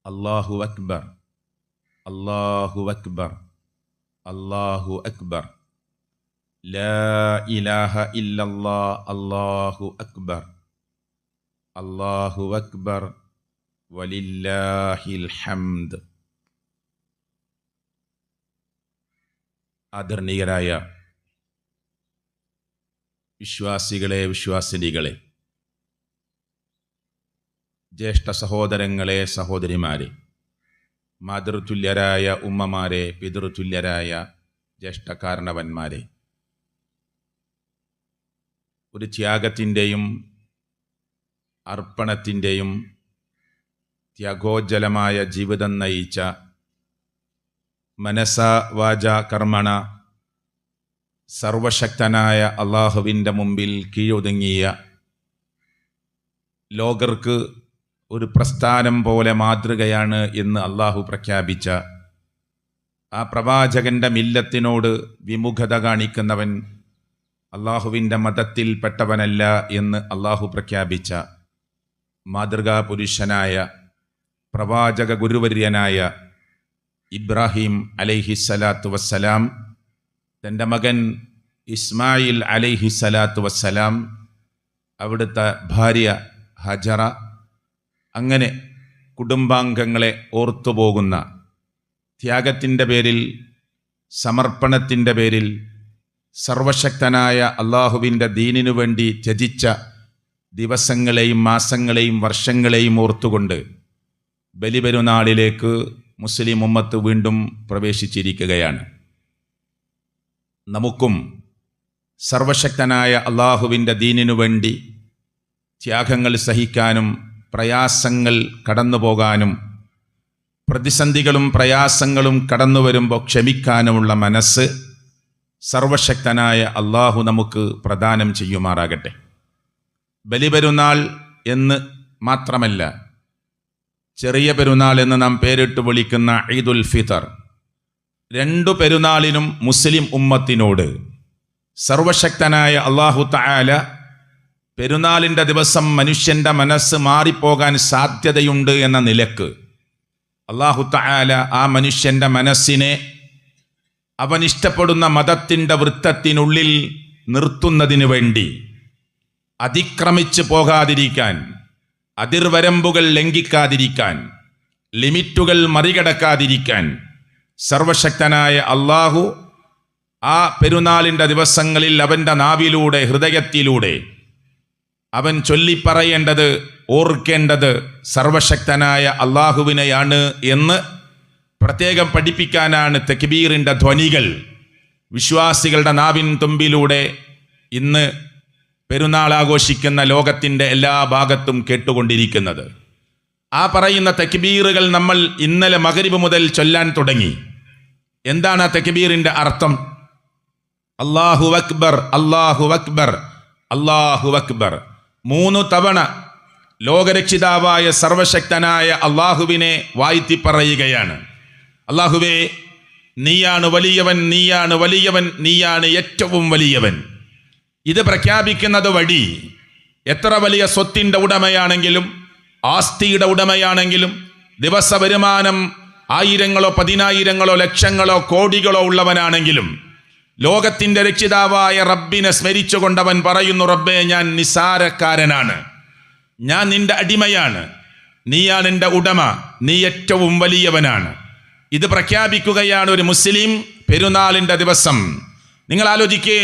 അല്ലാഹു അക്ബർ, അല്ലാഹു അക്ബർ, അല്ലാഹു അക്ബർ, ലാ ഇലാഹ ഇല്ലല്ലാഹ്, അല്ലാഹു അക്ബർ, അല്ലാഹു അക്ബർ, വലില്ലാഹിൽ ഹംദ്. ആദരണീയരായ വിശ്വാസികളെ, വിശ്വാസിനികളെ, ജ്യേഷ്ഠ സഹോദരങ്ങളെ, സഹോദരിമാരെ, മാതൃതുല്യരായ ഉമ്മമാരെ, പിതൃതുല്യരായ ജ്യേഷ്ഠകാരണവന്മാരെ, ഒരു ത്യാഗത്തിൻ്റെയും അർപ്പണത്തിൻ്റെയും ത്യാഗോജ്ജലമായ ജീവിതം നയിച്ച, മനസ വാച കർമ്മണ സർവശക്തനായ അള്ളാഹുവിൻ്റെ മുമ്പിൽ കീഴൊതുങ്ങിയ, ലോകർക്ക് ഒരു പ്രസ്ഥാനം പോലെ മാതൃകയാണ് എന്ന് അള്ളാഹു പ്രഖ്യാപിച്ച ആ പ്രവാചകന്റെ മില്ലത്തിനോട് വിമുഖത കാണിക്കുന്നവൻ അള്ളാഹുവിൻ്റെ മതത്തിൽപ്പെട്ടവനല്ല എന്ന് അള്ളാഹു പ്രഖ്യാപിച്ച മാതൃകാ പുരുഷനായ പ്രവാചക ഗുരുവര്യനായ ഇബ്രാഹിം അലൈഹിസ്സലാത്തു വസ്സലാം തൻ്റെ മകൻ ഇസ്മായിൽ അലൈഹിസ്സലാത്തു വസ്സലാം, അവിടുത്തെ ഭാര്യ ഹജറ, അങ്ങനെ കുടുംബാംഗങ്ങളെ ഓർത്തുപോകുന്ന, ത്യാഗത്തിൻ്റെ പേരിൽ, സമർപ്പണത്തിൻ്റെ പേരിൽ സർവശക്തനായ അള്ളാഹുവിൻ്റെ ദീനിനു വേണ്ടി ത്യജിച്ച ദിവസങ്ങളെയും മാസങ്ങളെയും വർഷങ്ങളെയും ഓർത്തുകൊണ്ട് ബലിപെരുന്നാളിലേക്ക് മുസ്ലിം ഉമ്മത്ത് വീണ്ടും പ്രവേശിച്ചിരിക്കുകയാണ്. നമുക്കും സർവശക്തനായ അള്ളാഹുവിൻ്റെ ദീനിനു വേണ്ടി ത്യാഗങ്ങൾ സഹിക്കാനും പ്രയാസങ്ങൾ കടന്നു പോകാനും പ്രതിസന്ധികളും പ്രയാസങ്ങളും കടന്നു വരുമ്പോൾ ക്ഷമിക്കാനുമുള്ള മനസ്സ് സർവശക്തനായ അള്ളാഹു നമുക്ക് പ്രദാനം ചെയ്യുമാറാകട്ടെ. ബലിപെരുന്നാൾ എന്ന് മാത്രമല്ല, ചെറിയ പെരുന്നാൾ എന്ന് നാം പേരിട്ട് വിളിക്കുന്ന ഈദുൽ ഫിത്തർ, രണ്ടു പെരുന്നാളിനും മുസ്ലിം ഉമ്മത്തിനോട് സർവശക്തനായ അള്ളാഹു തആല പെരുന്നാളിൻ്റെ ദിവസം മനുഷ്യൻ്റെ മനസ്സ് മാറിപ്പോകാൻ സാധ്യതയുണ്ട് എന്ന നിലക്ക് അള്ളാഹു തആല ആ മനുഷ്യൻ്റെ മനസ്സിനെ അവൻ ഇഷ്ടപ്പെടുന്ന മതത്തിൻ്റെ വൃത്തത്തിനുള്ളിൽ നിർത്തുന്നതിന് വേണ്ടി അതിക്രമിച്ച് പോകാതിരിക്കാൻ, അതിർവരമ്പുകൾ ലംഘിക്കാതിരിക്കാൻ, ലിമിറ്റുകൾ മറികടക്കാതിരിക്കാൻ സർവശക്തനായ അള്ളാഹു ആ പെരുന്നാളിൻ്റെ ദിവസങ്ങളിൽ അവൻ്റെ നാവിലൂടെ, ഹൃദയത്തിലൂടെ അവൻ ചൊല്ലിപ്പറയേണ്ടത്, ഓർക്കേണ്ടത് സർവശക്തനായ അള്ളാഹുവിനെയാണ് എന്ന് പ്രത്യേകം പഠിപ്പിക്കാനാണ് തക്ബീറിൻ്റെ ധ്വനികൾ വിശ്വാസികളുടെ നാവിൻ തുമ്പിലൂടെ ഇന്ന് പെരുന്നാൾ ആഘോഷിക്കുന്ന ലോകത്തിൻ്റെ എല്ലാ ഭാഗത്തും കേട്ടുകൊണ്ടിരിക്കുന്നത്. ആ പറയുന്ന തക്ബീറുകൾ നമ്മൾ ഇന്നലെ മഗ്രിബ് മുതൽ ചൊല്ലാൻ തുടങ്ങി. എന്താണ് ആ തക്ബീറിൻ്റെ അർത്ഥം? അല്ലാഹു അക്ബർ, അല്ലാഹു അക്ബർ, അല്ലാഹു അക്ബർ. 3 തവണ ലോകരക്ഷിതാവായ സർവശക്തനായ അള്ളാഹുവിനെ വാഴ്ത്തി പറയുകയാണ്. അള്ളാഹുവേ, നീയാണ് വലിയവൻ, നീയാണ് വലിയവൻ, നീയാണ് ഏറ്റവും വലിയവൻ. ഇത് പ്രഖ്യാപിക്കുന്നത് വഴി എത്ര വലിയ സ്വത്തിൻ്റെ ഉടമയാണെങ്കിലും, ആസ്തിയുടെ ഉടമയാണെങ്കിലും, ദിവസ വരുമാനം 1000-ങ്ങളോ 10,000-ങ്ങളോ ലക്ഷങ്ങളോ കോടികളോ ഉള്ളവനാണെങ്കിലും, ലോകത്തിൻ്റെ രക്ഷിതാവായ റബ്ബിനെ സ്മരിച്ചുകൊണ്ടവൻ പറയുന്നു, റബ്ബേ, ഞാൻ നിസാരക്കാരനാണ്, ഞാൻ നിന്റെ അടിമയാണ്, നീയാണ് എൻ്റെ ഉടമ, നീ ഏറ്റവും വലിയവനാണ്. ഇത് പ്രഖ്യാപിക്കുകയാണ് ഒരു മുസ്ലിം പെരുന്നാളിൻ്റെ ദിവസം. നിങ്ങൾ ആലോചിക്കേ,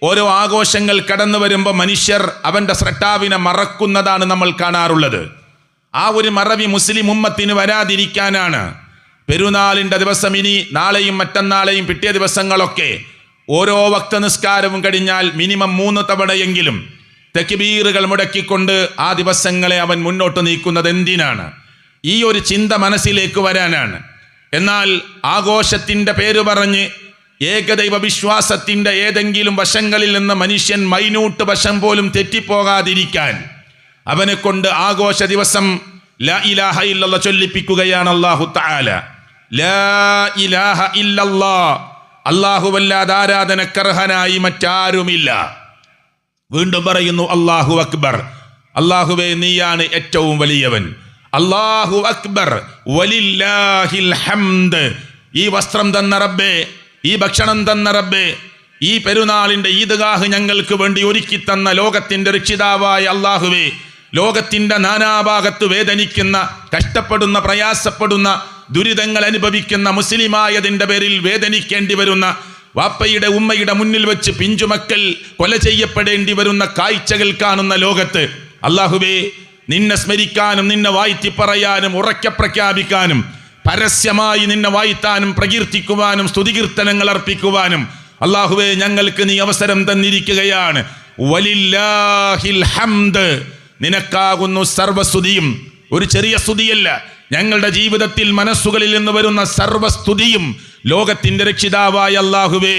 ഓരോ ആഘോഷങ്ങൾ കടന്നു വരുമ്പോൾ മനുഷ്യർ അവൻ്റെ സ്രട്ടാവിനെ മറക്കുന്നതാണ് നമ്മൾ കാണാറുള്ളത്. ആ ഒരു മറവി മുസ്ലിം ഉമ്മത്തിന് വരാതിരിക്കാനാണ് പെരുന്നാളിൻ്റെ ദിവസം, ഇനി നാളെയും മറ്റന്നാളെയും പിറ്റേ ദിവസങ്ങളൊക്കെ ഓരോ വക്ത നിസ്കാരവും കഴിഞ്ഞാൽ മിനിമം 3 തവണയെങ്കിലും തക്ബീറുകൾ മുടക്കിക്കൊണ്ട് ആ ദിവസങ്ങളെ അവൻ മുന്നോട്ട് നീക്കുന്നത് എന്തിനാണ്? ഈ ഒരു ചിന്ത മനസ്സിലേക്ക് വരാനാണ്. എന്നാൽ ആഘോഷത്തിൻ്റെ പേര് പറഞ്ഞ് ഏകദൈവ വിശ്വാസത്തിൻ്റെ ഏതെങ്കിലും വശങ്ങളിൽ നിന്ന് മനുഷ്യൻ മൈന്യൂട്ട് വശം പോലും തെറ്റിപ്പോകാതിരിക്കാൻ അവനെ കൊണ്ട് ആഘോഷ ദിവസം ലാ ഇലാഹ ഇല്ലല്ലാഹ് ചൊല്ലിപ്പിക്കുകയാണ് അല്ലാഹു തആല. ലാ ഇലാഹ ഇല്ലല്ലാഹ്, അല്ലാഹുവല്ലാതെ ആരാധനക്കർഹനായി മറ്റാരുമില്ല. വീണ്ടും പറയുന്നു അല്ലാഹു അക്ബർ, അല്ലാഹുവേ, നീയാണ് ഏറ്റവും വലിയവൻ. അല്ലാഹു അക്ബർ വലില്ലാഹിൽ ഹംദ്. ഈ വസ്ത്രം തന്ന റബ്ബേ, ഈ ഭക്ഷണം തന്ന റബ്ബേ, ഈ പെരുന്നാളിന്റെ ഈദ്ഗാഹ് ഞങ്ങൾക്ക് വേണ്ടി ഒരുക്കി തന്ന ലോകത്തിന്റെ രക്ഷിതാവായ അല്ലാഹുവേ, ലോകത്തിന്റെ നാനാഭാഗത്ത് വേദനിക്കുന്ന, കഷ്ടപ്പെടുന്ന, പ്രയാസപ്പെടുന്ന, ദുരിതങ്ങൾ അനുഭവിക്കുന്ന, മുസ്ലിമായതിന്റെ പേരിൽ വേദനിക്കേണ്ടി വരുന്ന, വാപ്പയുടെ ഉമ്മയുടെ മുന്നിൽ വെച്ച് പിഞ്ചുമക്കൾ കൊല ചെയ്യപ്പെടേണ്ടി വരുന്ന കാഴ്ചകൾ കാണുന്ന ലോകത്ത് അല്ലാഹുവേ, നിന്നെ സ്മരിക്കാനും നിന്നെ വാഴ്ത്തി പറയാനും ഉറക്കെ പ്രഖ്യാപിക്കാനും പരസ്യമായി നിന്നെ വാഴ്ത്താനും പ്രകീർത്തിക്കുവാനും സ്തുതികീർത്തനങ്ങൾ അർപ്പിക്കുവാനും അല്ലാഹുവേ ഞങ്ങൾക്ക് നീ അവസരം തന്നിരിക്കുകയാണ്. വലില്ലാഹിൽ ഹംദ്, നിനക്കാകുന്നു സർവസ്തുതിയും. ഒരു ചെറിയ സ്തുതിയല്ല, ഞങ്ങളുടെ ജീവിതത്തിൽ മനസ്സുകളിൽ നിന്ന് വരുന്ന സർവസ്തുതിയും ലോകത്തിന്റെ രക്ഷിതാവായ അല്ലാഹുവേ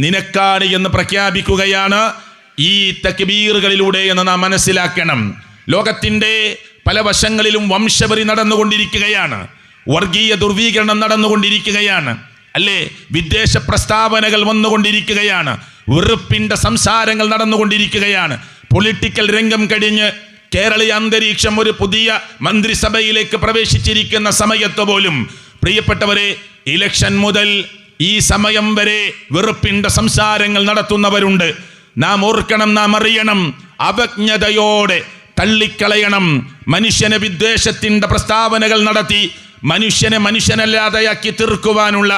നിനക്കാണ് എന്ന് പ്രഖ്യാപിക്കുകയാണ് ഈ തക്ബീറുകളിലൂടെ എന്ന് നാം മനസ്സിലാക്കണം. ലോകത്തിന്റെ പല വശങ്ങളിലും വംശവെറി നടന്നുകൊണ്ടിരിക്കുകയാണ്, വർഗീയ ദുർവീകരണം നടന്നുകൊണ്ടിരിക്കുകയാണ്, അല്ലേ? വിദേശ പ്രസ്താവനകൾ വന്നുകൊണ്ടിരിക്കുകയാണ്, വെറുപ്പിന്റെ സംസാരങ്ങൾ നടന്നുകൊണ്ടിരിക്കുകയാണ്. പൊളിറ്റിക്കൽ രംഗം കഴിഞ്ഞ് കേരളീയ അന്തരീക്ഷം ഒരു പുതിയ മന്ത്രിസഭയിലേക്ക് പ്രവേശിച്ചിരിക്കുന്ന സമയത്ത് പോലും പ്രിയപ്പെട്ടവരെ, ഇലക്ഷൻ മുതൽ ഈ സമയം വരെ വെറുപ്പിന്റെ സംസാരങ്ങൾ നടത്തുന്നവരുണ്ട്. നാം ഓർക്കണം, നാം അറിയണം, അവജ്ഞതയോടെ തള്ളിക്കളയണം. മനുഷ്യനെ വിദ്വേഷത്തിന്റെ പ്രസ്താവനകൾ നടത്തി മനുഷ്യനെ മനുഷ്യനല്ലാതെയാക്കി തീർക്കുവാനുള്ള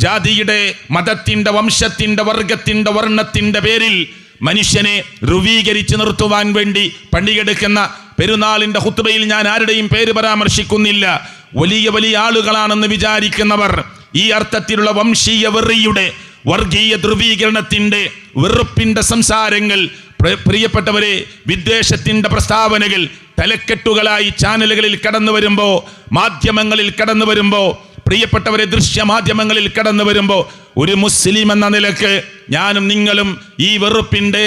ജാതിയുടെ, മതത്തിന്റെ, വംശത്തിന്റെ, വർഗത്തിന്റെ, വർണ്ണത്തിന്റെ പേരിൽ മനുഷ്യനെ ധ്രുവീകരിച്ച് നിർത്തുവാൻ വേണ്ടി പണിയെടുക്കുന്ന പെരുന്നാളിന്റെ ഖുത്ബയിൽ ഞാൻ ആരുടെയും പേര് പരാമർശിക്കുന്നില്ല. വലിയ വലിയ ആളുകളാണെന്ന് വിചാരിക്കുന്നവർ ഈ അർത്ഥത്തിലുള്ള വംശീയ വെറിയുടെ, വർഗീയ ധ്രുവീകരണത്തിന്റെ, വെറുപ്പിന്റെ സംസാരങ്ങൾ, പ്രിയപ്പെട്ടവരെ, വിദ്വേഷത്തിന്റെ പ്രസ്താവനകൾ തലക്കെട്ടുകളായി ചാനലുകളിൽ കടന്നു വരുമ്പോ, മാധ്യമങ്ങളിൽ കടന്നു വരുമ്പോ, പ്രിയപ്പെട്ടവരെ, ദൃശ്യമാധ്യമങ്ങളിൽ കടന്നു വരുമ്പോ, ഒരു മുസ്ലിം എന്ന നിലക്ക് ഞാനും നിങ്ങളും ഈ വെറുപ്പിന്റെ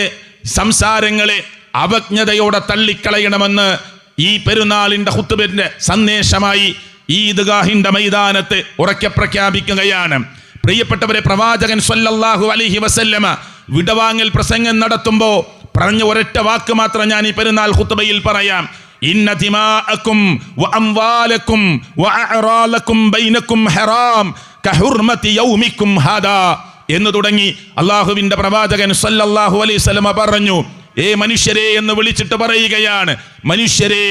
സംസാരങ്ങളെ അവജ്ഞതയോടെ തള്ളിക്കളയണമെന്ന് ഈ പെരുന്നാളിന്റെ ഖുത്ബയുടെ സന്ദേശമായി ഈദ്ഗാഹിന്റെ മൈതാനത്ത് ഉറക്കെ പ്രഖ്യാപിക്കുകയാണ്. പ്രിയപ്പെട്ടവരെ, പ്രവാചകൻ സ്വല്ലല്ലാഹു അലൈഹി വസല്ലമ വിടവാങ്ങൽ പ്രസംഗം നടത്തുമ്പോ പറഞ്ഞ ഒരൊറ്റ വാക്ക് മാത്രം ഞാൻ ഈ പെരുന്നാൾ ഖുത്ബയിൽ പറയാം. ഇന്ന ദിമാഅക്കും വഅംവാലക്കും വഅഅറാലക്കും ബൈനക്കും ഹറാം കഹുർമതി യൗമിക്കും ഹാദാ എന്ന് തുടങ്ങി അല്ലാഹുവിന്റെ പ്രവാചകൻ സ്വല്ലല്ലാഹു അലൈഹി വസല്ലമ പറഞ്ഞു. ഏ മനുഷ്യരെ എന്ന് വിളിച്ചിട്ട് പറയുകയാണ്, മനുഷ്യരെ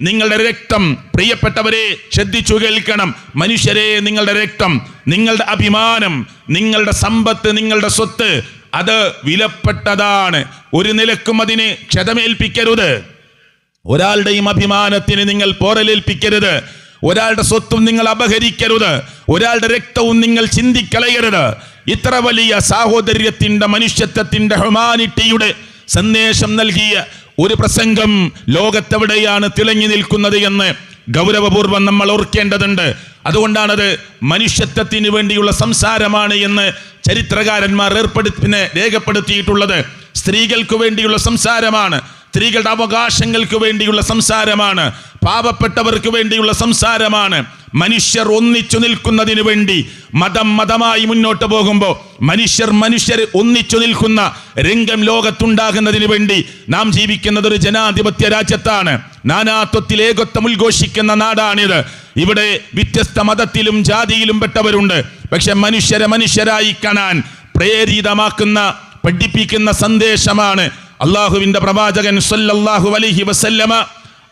നിങ്ങളുടെ രക്തം, പ്രിയപ്പെട്ടവരെ ശ്രദ്ധിച്ചു കേൾക്കണം, മനുഷ്യരെ നിങ്ങളുടെ രക്തം, നിങ്ങളുടെ അഭിമാനം, നിങ്ങളുടെ സമ്പത്ത്, നിങ്ങളുടെ സ്വത്ത് അത് വിലപ്പെട്ടതാണ്. ഒരു നിലക്കും അതിന് ക്ഷതമേൽപ്പിക്കരുത്. ഒരാളുടെയും അഭിമാനത്തിന് നിങ്ങൾ പോറലേൽപ്പിക്കരുത്. ഒരാളുടെ സ്വത്തും നിങ്ങൾ അപഹരിക്കരുത്. ഒരാളുടെ രക്തവും നിങ്ങൾ ചിന്തിക്കളയരുത്. ഇത്ര വലിയ സാഹോദര്യത്തിന്റെ, മനുഷ്യത്വത്തിന്റെ, ഹ്യൂമാനിറ്റിയുടെ സന്ദേശം നൽകിയ ഒരു പ്രസംഗം ലോകത്തെവിടെയാണ് തിളങ്ങി നിൽക്കുന്നത് എന്ന് ഗൗരവപൂർവ്വം നമ്മൾ ഓർക്കേണ്ടതുണ്ട്. അതുകൊണ്ടാണത് മനുഷ്യത്വത്തിന് വേണ്ടിയുള്ള സംസാരമാണ് എന്ന് ചരിത്രകാരന്മാർ രേഖപ്പെടുത്തിയിട്ടുള്ളത്. സ്ത്രീകൾക്ക് വേണ്ടിയുള്ള സംസാരമാണ്, സ്ത്രീകളുടെ അവകാശങ്ങൾക്ക് വേണ്ടിയുള്ള സംസാരമാണ്, പാവപ്പെട്ടവർക്ക് വേണ്ടിയുള്ള സംസാരമാണ്. മനുഷ്യർ ഒന്നിച്ചു നിൽക്കുന്നതിന് വേണ്ടി മതമായി മുന്നോട്ട് പോകുമ്പോൾ മനുഷ്യർ ഒന്നിച്ചു നിൽക്കുന്ന രംഗം ലോകത്തുണ്ടാകുന്നതിന് വേണ്ടി നാം ജീവിക്കുന്നത് ഒരു ജനാധിപത്യ രാജ്യത്താണ്. നാനാത്വത്തിൽ ഏകത്വം ഉദ്ഘോഷിക്കുന്ന നാടാണിത്. ഇവിടെ വ്യത്യസ്ത മതത്തിലും ജാതിയിലും പെട്ടവരുണ്ട്. പക്ഷെ മനുഷ്യരെ മനുഷ്യരായി കാണാൻ പ്രേരിതമാക്കുന്ന, പഠിപ്പിക്കുന്ന സന്ദേശമാണ് അള്ളാഹുവിന്റെ പ്രവാചകൻ സ്വല്ലല്ലാഹു അലൈഹി വസല്ലമ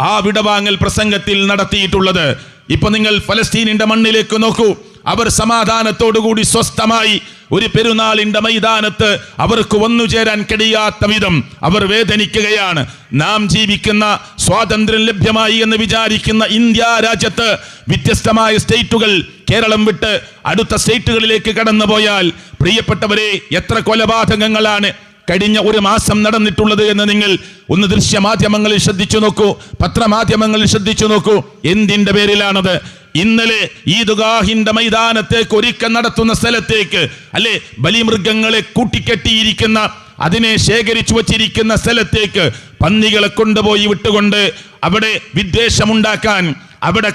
ആ വിടവാങ്ങൽ പ്രസംഗത്തിൽ നടത്തിയിട്ടുള്ളത്. ഇപ്പൊ നിങ്ങൾ ഫലസ്തീനിന്റെ മണ്ണിലേക്ക് നോക്കൂ. അവർ സമാധാനത്തോടുകൂടി സ്വസ്ഥമായി ഒരു പെരുന്നാളിന്റെ മൈതാനത്ത് അവർക്ക് വന്നുചേരാൻ കഴിയാത്ത വിധം അവർ വേദനിക്കുകയാണ്. നാം ജീവിക്കുന്ന, സ്വാതന്ത്ര്യം ലഭ്യമായി എന്ന് വിചാരിക്കുന്ന ഇന്ത്യ രാജ്യത്ത് വ്യത്യസ്തമായ സ്റ്റേറ്റുകൾ കേരളം വിട്ട് അടുത്ത സ്റ്റേറ്റുകളിലേക്ക് കടന്നുപോയാൽ പ്രിയപ്പെട്ടവരെ, എത്ര കൊലപാതകങ്ങളാണ് കഴിഞ്ഞ ഒരു മാസം നടന്നിട്ടുള്ളത് എന്ന് നിങ്ങൾ ഒന്ന് ദൃശ്യമാധ്യമങ്ങളിൽ ശ്രദ്ധിച്ചു നോക്കൂ, പത്രമാധ്യമങ്ങളിൽ ശ്രദ്ധിച്ചു നോക്കൂ. എന്തിന്റെ പേരിലാണത്? ഇന്നലെ ഈദ്ഗാഹിന്റെ മൈതാനത്തേക്ക് ഒരുക്കം നടത്തുന്ന സ്ഥലത്തേക്ക്, അല്ലെ, ബലിമൃഗങ്ങളെ കൂട്ടിക്കെട്ടിയിരിക്കുന്ന, അതിനെ ശേഖരിച്ചു വച്ചിരിക്കുന്ന സ്ഥലത്തേക്ക് പന്നികളെ കൊണ്ടുപോയി വിട്ടുകൊണ്ട് അവിടെ വിദ്വേഷമുണ്ടാക്കാൻ, അവിടെ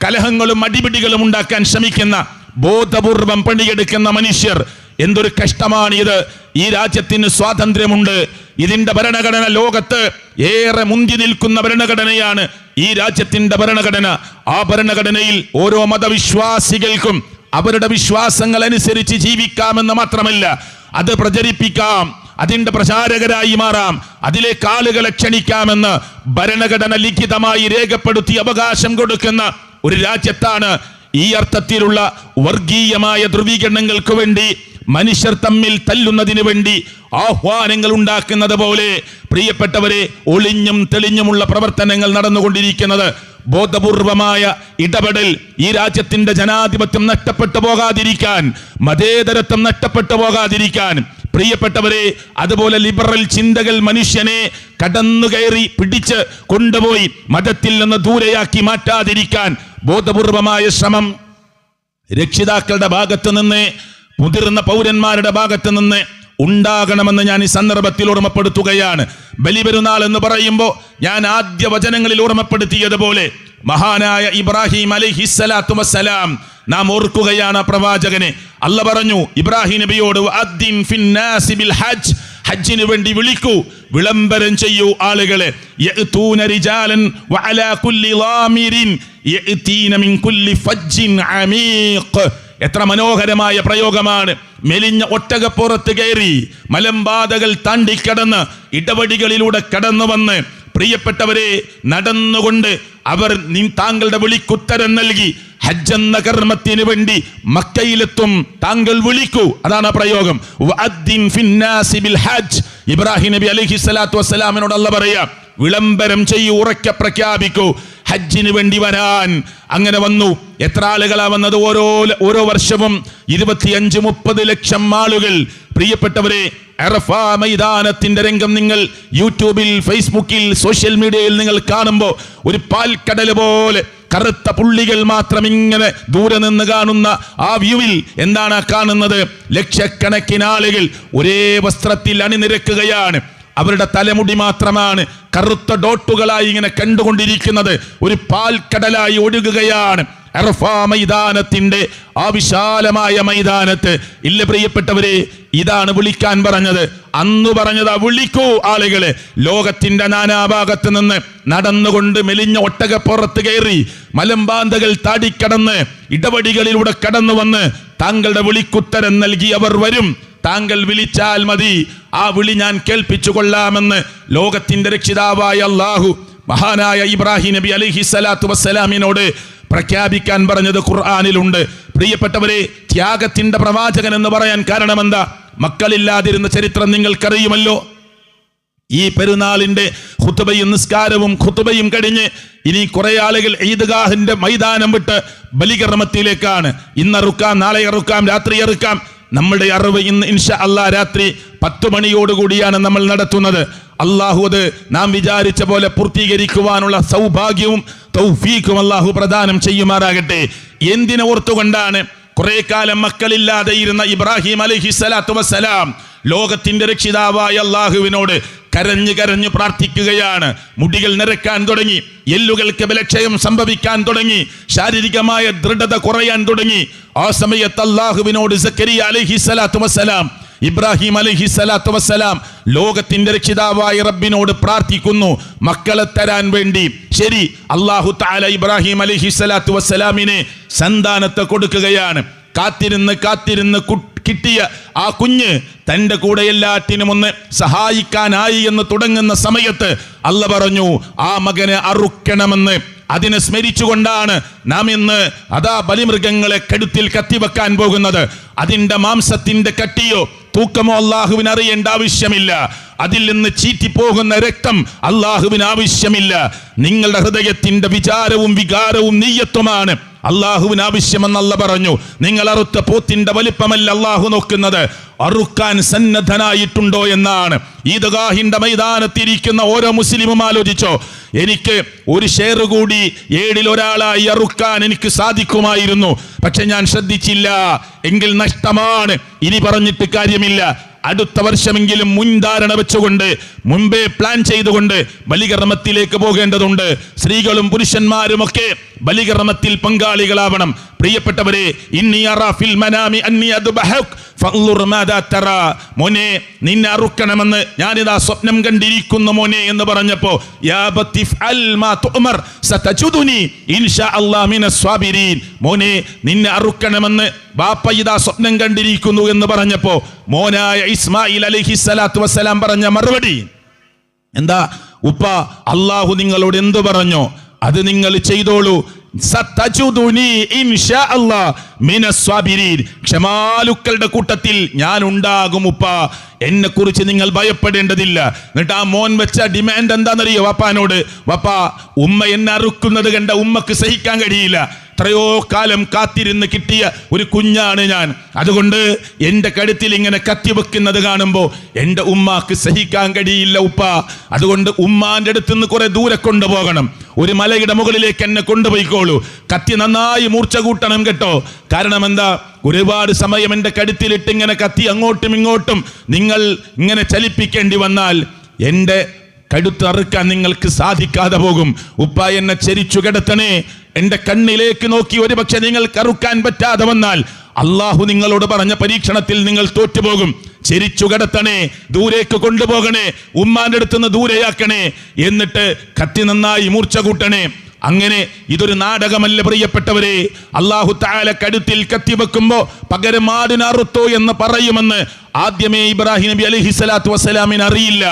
കലഹങ്ങളും അടിപിടികളും ഉണ്ടാക്കാൻ ശ്രമിക്കുന്ന, ബോധപൂർവം പണിയെടുക്കുന്ന മനുഷ്യർ. എന്തൊരു കഷ്ടമാണിത്. ഈ രാജ്യത്തിന് സ്വാതന്ത്ര്യമുണ്ട്. ഇതിന്റെ ഭരണഘടന ലോകത്ത് ഏറെ മുന്തി നിൽക്കുന്ന ഭരണഘടനയാണ്. ഈ രാജ്യത്തിന്റെ ഭരണഘടന, ആ ഭരണഘടനയിൽ ഓരോ മതവിശ്വാസികൾക്കും അവരുടെ വിശ്വാസങ്ങൾ അനുസരിച്ച് ജീവിക്കാമെന്ന് മാത്രമല്ല, അത് പ്രചരിപ്പിക്കാം, അതിന്റെ പ്രചാരകരായി മാറാം, അതിലേക്ക് ആളുകളെ ക്ഷണിക്കാമെന്ന് ഭരണഘടന ലിഖിതമായി രേഖപ്പെടുത്തി അവകാശം കൊടുക്കുന്ന ഒരു രാജ്യത്താണ് ഈ അർത്ഥത്തിലുള്ള വർഗീയമായ ധ്രുവീകരണങ്ങൾക്ക് വേണ്ടി, മനുഷ്യർ തമ്മിൽ തല്ലുന്നതിന് വേണ്ടി ആഹ്വാനങ്ങൾ ഉണ്ടാക്കുന്നത് പോലെ പ്രിയപ്പെട്ടവരെ ഒളിഞ്ഞും തെളിഞ്ഞുമുള്ള പ്രവർത്തനങ്ങൾ നടന്നുകൊണ്ടിരിക്കുന്നത്. ബോധപൂർവമായ ഇടപെടൽ ഈ രാജ്യത്തിന്റെ ജനാധിപത്യം നഷ്ടപ്പെട്ടു പോകാതിരിക്കാൻ, മതേതരത്വം നഷ്ടപ്പെട്ടു പോകാതിരിക്കാൻ, പ്രിയപ്പെട്ടവരെ അതുപോലെ ലിബറൽ ചിന്തകൾ മനുഷ്യനെ കടന്നുകയറി പിടിച്ച് കൊണ്ടുപോയി മതത്തിൽ നിന്ന് ദൂരെയാക്കി മാറ്റാതിരിക്കാൻ ബോധപൂർവമായ ശ്രമം രക്ഷിതാക്കളുടെ ഭാഗത്ത് നിന്ന്, മുതിർന്ന പൗരന്മാരുടെ ഭാഗത്ത് നിന്ന് ഉണ്ടാകണമെന്ന് ഞാൻ ഈ സന്ദർഭത്തിൽ ഓർമ്മപ്പെടുത്തുകയാണ്. ബലിപെരുന്നാൾ എന്ന് പറയുമ്പോൾ ഞാൻ ആദ്യ വചനങ്ങളിൽ ഓർമ്മപ്പെടുത്തിയതുപോലെ മഹാനായ ഇബ്രാഹിം അലൈഹിസ്സലാത്തു വസ്സലാം നാം ഓർക്കുകയാണ്. പ്രവാചകനെ അല്ല പറഞ്ഞു ഇബ്രാഹിം നബിയോട്, ഹജ്ജിന് വേണ്ടി വിളിക്കൂ, വിളംബരം ചെയ്യൂ ആളുകളെ. എത്ര മനോഹരമായ പ്രയോഗമാണ്. മെലിഞ്ഞ ഒട്ടകപ്പുറത്ത് കയറി മലമ്പാതകൾ താണ്ടിക്കടന്ന് ഇടവഴികളിലൂടെ കടന്നു വന്ന് പ്രിയപ്പെട്ടവരെ നടന്നുകൊണ്ട് അവർ താങ്കളുടെ വിളിക്കുത്തരം നൽകി ഹജ്ജ് എന്ന കർമ്മത്തിന് വേണ്ടി മക്കയിലെത്തും. താങ്കൾ വിളിക്കൂ, അതാണ് പ്രയോഗം. ഇബ്രാഹിം നബി അലൈഹിസ്സലാത്തു വസ്സലാമിനോട് അല്ലാഹു പറയാ, വിളംബരം ചെയ്യൂ, ഉറക്കെ പ്രഖ്യാപിക്കൂ ഹജ്ജിന് വേണ്ടി വരാൻ. അങ്ങനെ വന്നു. എത്ര ആളുകളാ വന്നത്? ഓരോ വർഷവും 25-30 ലക്ഷം ആളുകൾ. പ്രിയപ്പെട്ടവരെ, അറഫ മൈതാനത്തിന്റെ രംഗം നിങ്ങൾ യൂട്യൂബിൽ, ഫേസ്ബുക്കിൽ, സോഷ്യൽ മീഡിയയിൽ നിങ്ങൾ കാണുമ്പോൾ ഒരു പാൽക്കടൽ പോലെ കറുത്ത പുള്ളികൾ മാത്രം ഇങ്ങനെ ദൂരെ നിന്ന് കാണുന്ന ആ വ്യൂവിൽ എന്താണ് കാണുന്നത്? ലക്ഷക്കണക്കിന് ആളുകൾ ഒരേ വസ്ത്രത്തിൽ അണിനിരക്കുകയാണ്. അവരുടെ തലമുടി മാത്രമാണ് കറുത്ത ഡോട്ടുകളായി ഇങ്ങനെ കണ്ടുകൊണ്ടിരിക്കുന്നത്. ഒരു പാൽക്കടലായി ഒഴുകുകയാണ് അറഫ മൈതാനത്തിന്റെ ആ വിശാലമായ മൈതാനത്ത്. ഇല്ല പ്രിയപ്പെട്ടവരെ, ഇതാണ് വിളിക്കാൻ പറഞ്ഞത്. അന്ന് പറഞ്ഞത് വിളിക്കൂ ആളുകളെ. ലോകത്തിന്റെ നാനാഭാഗത്ത് നിന്ന് നടന്നുകൊണ്ട് മെലിഞ്ഞ ഒട്ടകപ്പുറത്ത് കയറി മലമ്പാന്തകൾ താടിക്കടന്ന് ഇടവഴികളിലൂടെ കടന്നു വന്ന് താങ്കളുടെ വിളിക്കുത്തരം നൽകി അവർ വരും. താങ്കൾ വിളിച്ചാൽ മതി, ആ വിളി ഞാൻ കേൾപ്പിച്ചു കൊള്ളാമെന്ന് ലോകത്തിന്റെ രക്ഷിതാവായ അല്ലാഹു മഹാനായ ഇബ്രാഹിം നബി അലൈഹിസ്സലാത്തു വസ്സലാമിനോട് പ്രഖ്യാപിക്കാൻ പറഞ്ഞത് ഖുർആനിലുണ്ട്. പ്രിയപ്പെട്ടവരെ, ത്യാഗത്തിന്റെ പ്രവാചകൻ എന്ന് പറയാൻ കാരണമെന്താ? മക്കളില്ലാതിരുന്ന ചരിത്രം നിങ്ങൾക്കറിയുമല്ലോ. ഈ പെരുന്നാളിന്റെ ഖുതുബയും നിസ്കാരവും ഖുതുബയും കഴിഞ്ഞ് ഇനി കുറെ ആളുകൾ ഈദ്ഗാഹിന്റെ മൈതാനം വിട്ട് ബലികർമ്മത്തിലേക്കാണ്. ഇന്ന് അറുക്കാം, നാളെ അറുക്കാം, രാത്രി അറുക്കാം. നമ്മുടെ അറിവ് ഇന്ന് ഇൻഷാ അല്ലാഹ് രാത്രി 10 മണിയോടുകൂടിയാണ് നമ്മൾ നടത്തുന്നത്. അള്ളാഹു അത് നാം വിചാരിച്ച പോലെ പൂർത്തീകരിക്കുവാനുള്ള സൗഭാഗ്യവും തൗഫീഖും അള്ളാഹു പ്രദാനം ചെയ്യുമാറാകട്ടെ. എന്തിനെ ഓർത്തുകൊണ്ടാണ്? കുറെ കാലം മക്കളില്ലാതെ ഇരുന്ന ഇബ്രാഹിം അലൈഹിസ്സലാത്തു വസ്സലാം ലോകത്തിന്റെ രക്ഷിതാവായ അള്ളാഹുവിനോട് കരഞ്ഞു കരഞ്ഞു പ്രാർത്ഥിക്കുകയാണ്. മുടികൾ നിരക്കാൻ തുടങ്ങി, എല്ലുകൾക്ക് ബലക്ഷയം സംഭവിക്കാൻ തുടങ്ങി, ശാരീരികമായ ദൃഢത കുറയാൻ തുടങ്ങി. ആ സമയത്ത് അള്ളാഹുവിനോട് സക്കരിയ അലൈഹിസ്സലാത്തു വസ്സലാം, ഇബ്രാഹിം അലൈഹിസ്സലാത്തു വസ്സലാം ലോകത്തിന്റെ രക്ഷിതാവായ റബ്ബിനോട് പ്രാർത്ഥിക്കുന്നു മക്കളെ തരാൻ വേണ്ടി. ശരി, അല്ലാഹു തആല ഇബ്രാഹിം അലൈഹിസ്സലാത്തു വസ്സലാമിനെ സന്താനത്തെ കൊടുക്കുകയാണ്. കാത്തിരുന്ന് കിട്ടിയ ആ കുഞ്ഞ് തൻ്റെ കൂടെ എല്ലാറ്റിനും ഒന്ന് സഹായിക്കാനായി എന്ന് തുടങ്ങുന്ന സമയത്ത് അല്ലാഹു പറഞ്ഞു, ആ മകനെ അറുക്കണമെന്ന്. അതിനെ സ്മരിച്ചുകൊണ്ടാണ് നാം ഇന്ന് അതാ ബലിമൃഗങ്ങളെ കഴുത്തിൽ കത്തിവെക്കാൻ പോകുന്നത്. അതിൻ്റെ മാംസത്തിന്റെ കട്ടിയോ തൂക്കമോ അള്ളാഹുവിന് അറിയേണ്ട ആവശ്യമില്ല. അതിൽ നിന്ന് ചീറ്റിപ്പോകുന്ന രക്തം അള്ളാഹുവിന് ആവശ്യമില്ല. നിങ്ങളുടെ ഹൃദയത്തിന്റെ വിചാരവും വികാരവും നീയത്വമാണ് അള്ളാഹുവിന് ആവശ്യമെന്ന് അല്ലാഹു പറഞ്ഞു. നിങ്ങൾ അറുത്ത പോത്തിന്റെ വലിപ്പമല്ല അള്ളാഹു നോക്കുന്നത്, അറുക്കാൻ സന്നദ്ധനായിട്ടുണ്ടോ എന്നാണ്. ഈദ്ഗാഹിന്റെ മൈതാനത്തിരിക്കുന്ന ഓരോ മുസ്ലിമും ആലോചിച്ചോ, എനിക്ക് ഒരു ഷെയർ കൂടി 7-ൽ ഒരാളായി അറുക്കാൻ എനിക്ക് സാധിക്കുമായിരുന്നു, പക്ഷെ ഞാൻ ശ്രദ്ധിച്ചില്ല എങ്കിൽ നഷ്ടമാണ്. ഇനി പറഞ്ഞിട്ട് കാര്യമില്ല. അടുത്ത വർഷമെങ്കിലും മുൻധാരണ വെച്ചുകൊണ്ട് മുൻപേ പ്ലാൻ ചെയ്തുകൊണ്ട് ബലികർമ്മത്തിലേക്ക് പോകേണ്ടതുണ്ട്. സ്ത്രീകളും പുരുഷന്മാരുമൊക്കെ ബലികർമ്മത്തിൽ പങ്കാളികളാവണം. പ്രിയപ്പെട്ടവരെ, ഇന്നി അറാ ഫിൽ മനാമി അന്നി അദ്ബഹുക് ഫൻളുർ മാദാ തറാ, മോനെ നിന്നെ അറുക്കണമെന്ന് ഞാനിതാ സ്വപ്നം കണ്ടിരിക്കുന്നു മോനെ എന്ന് പറഞ്ഞപ്പോ യാ ബത്തിഫ്അൽ മാ തുഅമർ സതജുദുനി ഇൻഷാ അല്ലാഹ് മിനസ് സ്വാബിരീൻ, മോനെ നിന്നെ അറുക്കണമെന്ന് ബാപ്പ ഇതാ സ്വപ്നം കണ്ടിരിക്കുന്നു എന്ന് പറഞ്ഞപ്പോ മോനായ ഇസ്മായിൽ അലൈഹിസ്സലാത്തു വസ്സലാം പറഞ്ഞ മറുപടി എന്താ? ഉപ്പ, അല്ലാഹു നിങ്ങളോട് എന്തു പറഞ്ഞോ അത് നിങ്ങൾ ചെയ്തോളൂ. സതജുദുനി ഇൻഷാ അല്ലാഹ് മിനസ് സ്വാബിരീൻ, ക്ഷമാലുക്കളുടെ കൂട്ടത്തിൽ ഞാൻ ഉണ്ടാകും ഉപ്പ, എന്നെ കുറിച്ച് നിങ്ങൾ ഭയപ്പെടേണ്ടതില്ല. എന്നിട്ട് ആ മോൻ വെച്ച ഡിമാൻഡ് എന്താണെന്നറിയോ വാപ്പാനോട്? വാപ്പ, ഉമ്മ എന്നെ അറുക്കുന്നത് കണ്ട ഉമ്മക്ക് സഹിക്കാൻ കഴിയില്ല, എത്രയോ കാലം കാത്തിരുന്ന് കിട്ടിയ ഒരു കുഞ്ഞാണ് ഞാൻ, അതുകൊണ്ട് എൻ്റെ കഴുത്തിൽ ഇങ്ങനെ കത്തി വെക്കുന്നത് കാണുമ്പോൾ എൻ്റെ ഉമ്മാക്ക് സഹിക്കാൻ കഴിയില്ല ഉപ്പ, അതുകൊണ്ട് ഉമ്മാന്റെ അടുത്ത് നിന്ന് കുറെ ദൂരെ കൊണ്ടുപോകണം, ഒരു മലയുടെ മുകളിലേക്ക് എന്നെ കൊണ്ടുപോയിക്കോളൂ, കത്തി നന്നായി മൂർച്ച കൂട്ടണം കേട്ടോ. കാരണം എന്താ? ഒരുപാട് സമയം എൻ്റെ കഴുത്തിലിട്ട് ഇങ്ങനെ കത്തി അങ്ങോട്ടും ഇങ്ങോട്ടും നിങ്ങൾ ഇങ്ങനെ ചലിപ്പിക്കേണ്ടി വന്നാൽ എൻ്റെ കഴുത്ത് അറുക്കാൻ നിങ്ങൾക്ക് സാധിക്കാതെ പോകും. ഉപ്പ, എന്നെ ചരിച്ചു കിടത്തണേ, എൻ്റെ കണ്ണിലേക്ക് നോക്കി ഒരു പക്ഷെ നിങ്ങൾക്ക് അറുക്കാൻ പറ്റാതെ വന്നാൽ അള്ളാഹു നിങ്ങളോട് പറഞ്ഞ പരീക്ഷണത്തിൽ നിങ്ങൾ തോറ്റുപോകും. ചരിച്ചു കിടത്തണേ, ദൂരേക്ക് കൊണ്ടുപോകണേ, ഉമ്മാന്റെ അടുത്തുനിന്ന് ദൂരെയാക്കണേ, എന്നിട്ട് കത്തി നന്നായി മൂർച്ച കൂട്ടണേ. അങ്ങനെ ഇതൊരു നാടകമല്ല പ്രിയപ്പെട്ടവരെ. അല്ലാഹു തആല കഴുത്തിൽ കത്തിവെക്കുമ്പോ പകരം ആടിനെ അറുത്തോ എന്ന് പറയുമെന്ന് ആദ്യമേ ഇബ്രാഹിം നബി അലൈഹിസ്സലാത്തു വസ്സലാമിന് അറിയില്ല.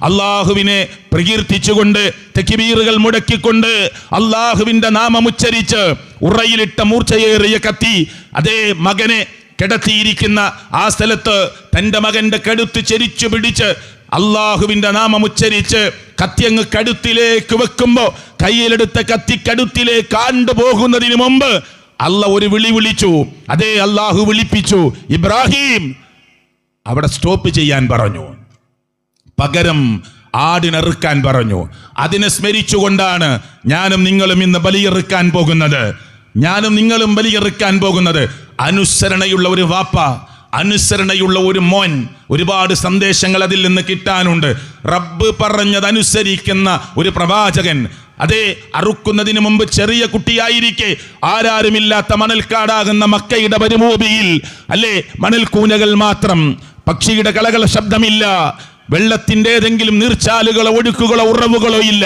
അള്ളാഹുവിനെ പ്രകീർത്തിച്ചുകൊണ്ട് തക്ബീറുകൾ മുടക്കിക്കൊണ്ട് അള്ളാഹുവിന്റെ നാമം ഉച്ചരിച്ച് ഉറയിലിട്ട മൂർച്ചയേറിയ കത്തി അതേ മകനെ കിടത്തിയിരിക്കുന്ന ആ സ്ഥലത്ത് തന്റെ മകന്റെ കഴുത്ത് ചെരിച്ചു പിടിച്ച് അള്ളാഹുവിന്റെ നാമം ഉച്ചരിച്ച് കത്തിയങ്ങ് കഴുത്തിലേക്ക് വെക്കുമ്പോ കയ്യിലെടുത്ത കത്തി കഴുത്തിലേക്ക് കാണ്ടുപോകുന്നതിന് മുമ്പ് അള്ളാഹ് ഒരു വിളി വിളിച്ചു. അതേ അള്ളാഹു വിളിപ്പിച്ചു, ഇബ്രാഹിം. അവിടെ സ്റ്റോപ്പ് ചെയ്യാൻ പറഞ്ഞു, പകരം ആടിനെറുക്കാൻ പറഞ്ഞു. അതിനെ സ്മരിച്ചുകൊണ്ടാണ് ഞാനും നിങ്ങളും ഇന്ന് ബലിയെറുക്കാൻ പോകുന്നത്. ഞാനും നിങ്ങളും ബലിയെറുക്കാൻ പോകുന്നത്. അനുസരണയുള്ള ഒരു വാപ്പ, അനുസരണയുള്ള ഒരു മോൻ, ഒരുപാട് സന്ദേശങ്ങൾ അതിൽ നിന്ന് കിട്ടാനുണ്ട്. റബ്ബ് പറഞ്ഞതനുസരിക്കുന്ന ഒരു പ്രവാചകൻ. അതേ, അറുക്കുന്നതിന് മുമ്പ് ചെറിയ കുട്ടിയായിരിക്കെ ആരാരുമില്ലാത്ത മണൽക്കാടാകുന്ന മക്കയുടെ മരുഭൂമിയിൽ അല്ലേ, മണൽക്കൂനകൾ മാത്രം, പക്ഷിയുടെ കളകള ശബ്ദമില്ല, വെള്ളത്തിന്റെ ഏതെങ്കിലും നീർച്ചാലുകളോ ഒഴുക്കുകളോ ഉറവുകളോ ഇല്ല,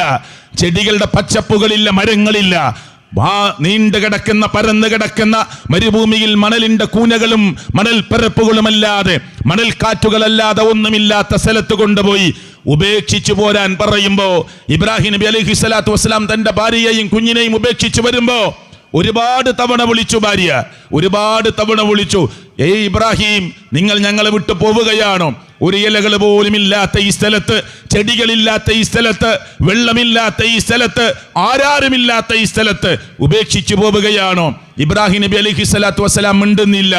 ചെടികളുടെ പച്ചപ്പുകളില്ല, മരങ്ങളില്ല, നീണ്ടു കിടക്കുന്ന പരന്നു കിടക്കുന്ന മരുഭൂമിയിൽ മണലിന്റെ കൂനകളും മണൽ പരപ്പുകളുമല്ലാതെ മണൽക്കാറ്റുകളല്ലാതെ ഒന്നുമില്ലാത്ത സ്ഥലത്ത് കൊണ്ടുപോയി ഉപേക്ഷിച്ചു പോരാൻ പറയുമ്പോ ഇബ്രാഹിം നബി അലൈഹിസ്സലാത്തു വസ്സലാം തന്റെ ഭാര്യയെയും കുഞ്ഞിനെയും ഉപേക്ഷിച്ചു വരുമ്പോ ഒരുപാട് തവണ വിളിച്ചു ഭാര്യ, ഒരുപാട് തവണ വിളിച്ചു, ഏയ് ഇബ്രാഹിം, നിങ്ങൾ ഞങ്ങളെ വിട്ടു പോവുകയാണോ? ഒരു ഇലകൾ പോലും ഇല്ലാത്ത ഈ സ്ഥലത്ത്, ചെടികളില്ലാത്ത ഈ സ്ഥലത്ത്, വെള്ളമില്ലാത്ത ഈ സ്ഥലത്ത്, ആരാരുമില്ലാത്ത ഈ സ്ഥലത്ത് ഉപേക്ഷിച്ചു പോവുകയാണോ? ഇബ്രാഹിം നബി അലൈഹിസ്സലാത്തു വസ്സലാം മിണ്ടുന്നില്ല.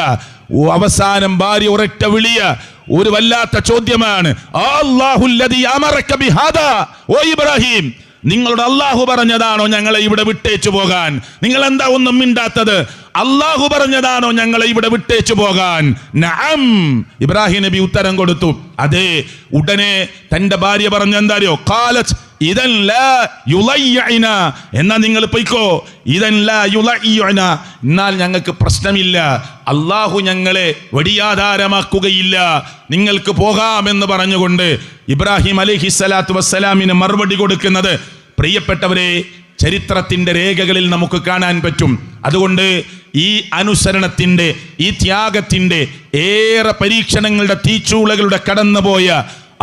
അവസാനം ഭാര്യ ഒരൊറ്റ വിളിയ, ഒരു വല്ലാത്ത ചോദ്യമാണ്, അല്ലാഹുല്ലദീ അമറക ബിഹാദാ, ഓ ഇബ്രാഹിം, നിങ്ങളോട് അള്ളാഹു പറഞ്ഞതാണോ ഞങ്ങളെ ഇവിടെ വിട്ടേച്ചു പോകാൻ? നിങ്ങൾ എന്താ ഒന്നും മിണ്ടാത്തത്? അള്ളാഹു പറഞ്ഞതാണോ ഞങ്ങളെ ഇവിടെ വിട്ടേച്ചു പോകാൻ? നഅം, ഇബ്രാഹിം നബി ഉത്തരം കൊടുത്തു, അതെ. ഉടനെ തന്റെ ഭാര്യ പറഞ്ഞ എന്താറിയോ? ഖാലത് ഇദൻ ലാ യുളയ്യന, എന്നാ നിങ്ങൾ പോയിക്കോ, ഇദൻ ലാ യുളയ്യന, എന്നാൽ ഞങ്ങൾക്ക് പ്രശ്നമില്ല, അള്ളാഹു ഞങ്ങളെ വടിയാധാരമാക്കുകയില്ല, നിങ്ങൾക്ക് പോകാമെന്ന് പറഞ്ഞുകൊണ്ട് ഇബ്രാഹിം അലൈഹിസ്സലാത്തു വസ്സലാമിന് മറുപടി കൊടുക്കുന്നത് പ്രിയപ്പെട്ടവരെ ചരിത്രത്തിന്റെ രേഖകളിൽ നമുക്ക് കാണാൻ പറ്റും. അതുകൊണ്ട് ഈ അനുസരണത്തിന്റെ, ഈ ത്യാഗത്തിന്റെ, ഏറെ പരീക്ഷണങ്ങളുടെ തീച്ചൂളകളുടെ കടന്നുപോയ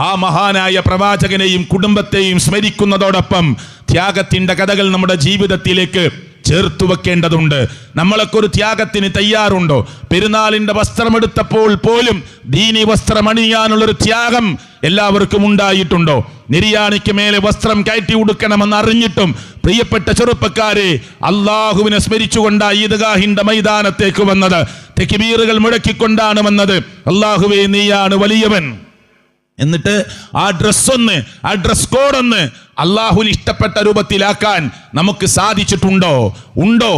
ആ മഹാനായ പ്രവാചകനെയും കുടുംബത്തെയും സ്മരിക്കുന്നതോടൊപ്പം ത്യാഗത്തിന്റെ കഥകൾ നമ്മുടെ ജീവിതത്തിലേക്ക് ചേർത്തു വെക്കേണ്ടതുണ്ട്. നമ്മളൊക്കെ ഒരു ത്യാഗത്തിന് തയ്യാറുണ്ടോ? പെരുന്നാളിന്റെ വസ്ത്രമെടുത്തപ്പോൾ പോലും ദീനി വസ്ത്രം അണിയാനുള്ളൊരു ത്യാഗം എല്ലാവർക്കും ഉണ്ടായിട്ടുണ്ടോ? നിര്യാണിക്ക് മേലെ വസ്ത്രം കയറ്റി ഉടുക്കണമെന്ന് അറിഞ്ഞിട്ടും പ്രിയപ്പെട്ട ചെറുപ്പക്കാരെ, അള്ളാഹുവിനെ സ്മരിച്ചുകൊണ്ട് ഈദ്ഗാഹിന്റെ മൈതാനത്തേക്ക് വന്നത്, തക്ബീറുകൾ മുഴക്കിക്കൊണ്ടാണ് വന്നത്. അള്ളാഹുവേ, നീയാണ് വലിയവൻ. എന്നിട്ട് ആ ഡ്രസ് കോഡൊന്ന് അള്ളാഹുവിന് ഇഷ്ടപ്പെട്ട രൂപത്തിലാക്കാൻ നമുക്ക് സാധിച്ചിട്ടുണ്ടോ? ഉണ്ടോ?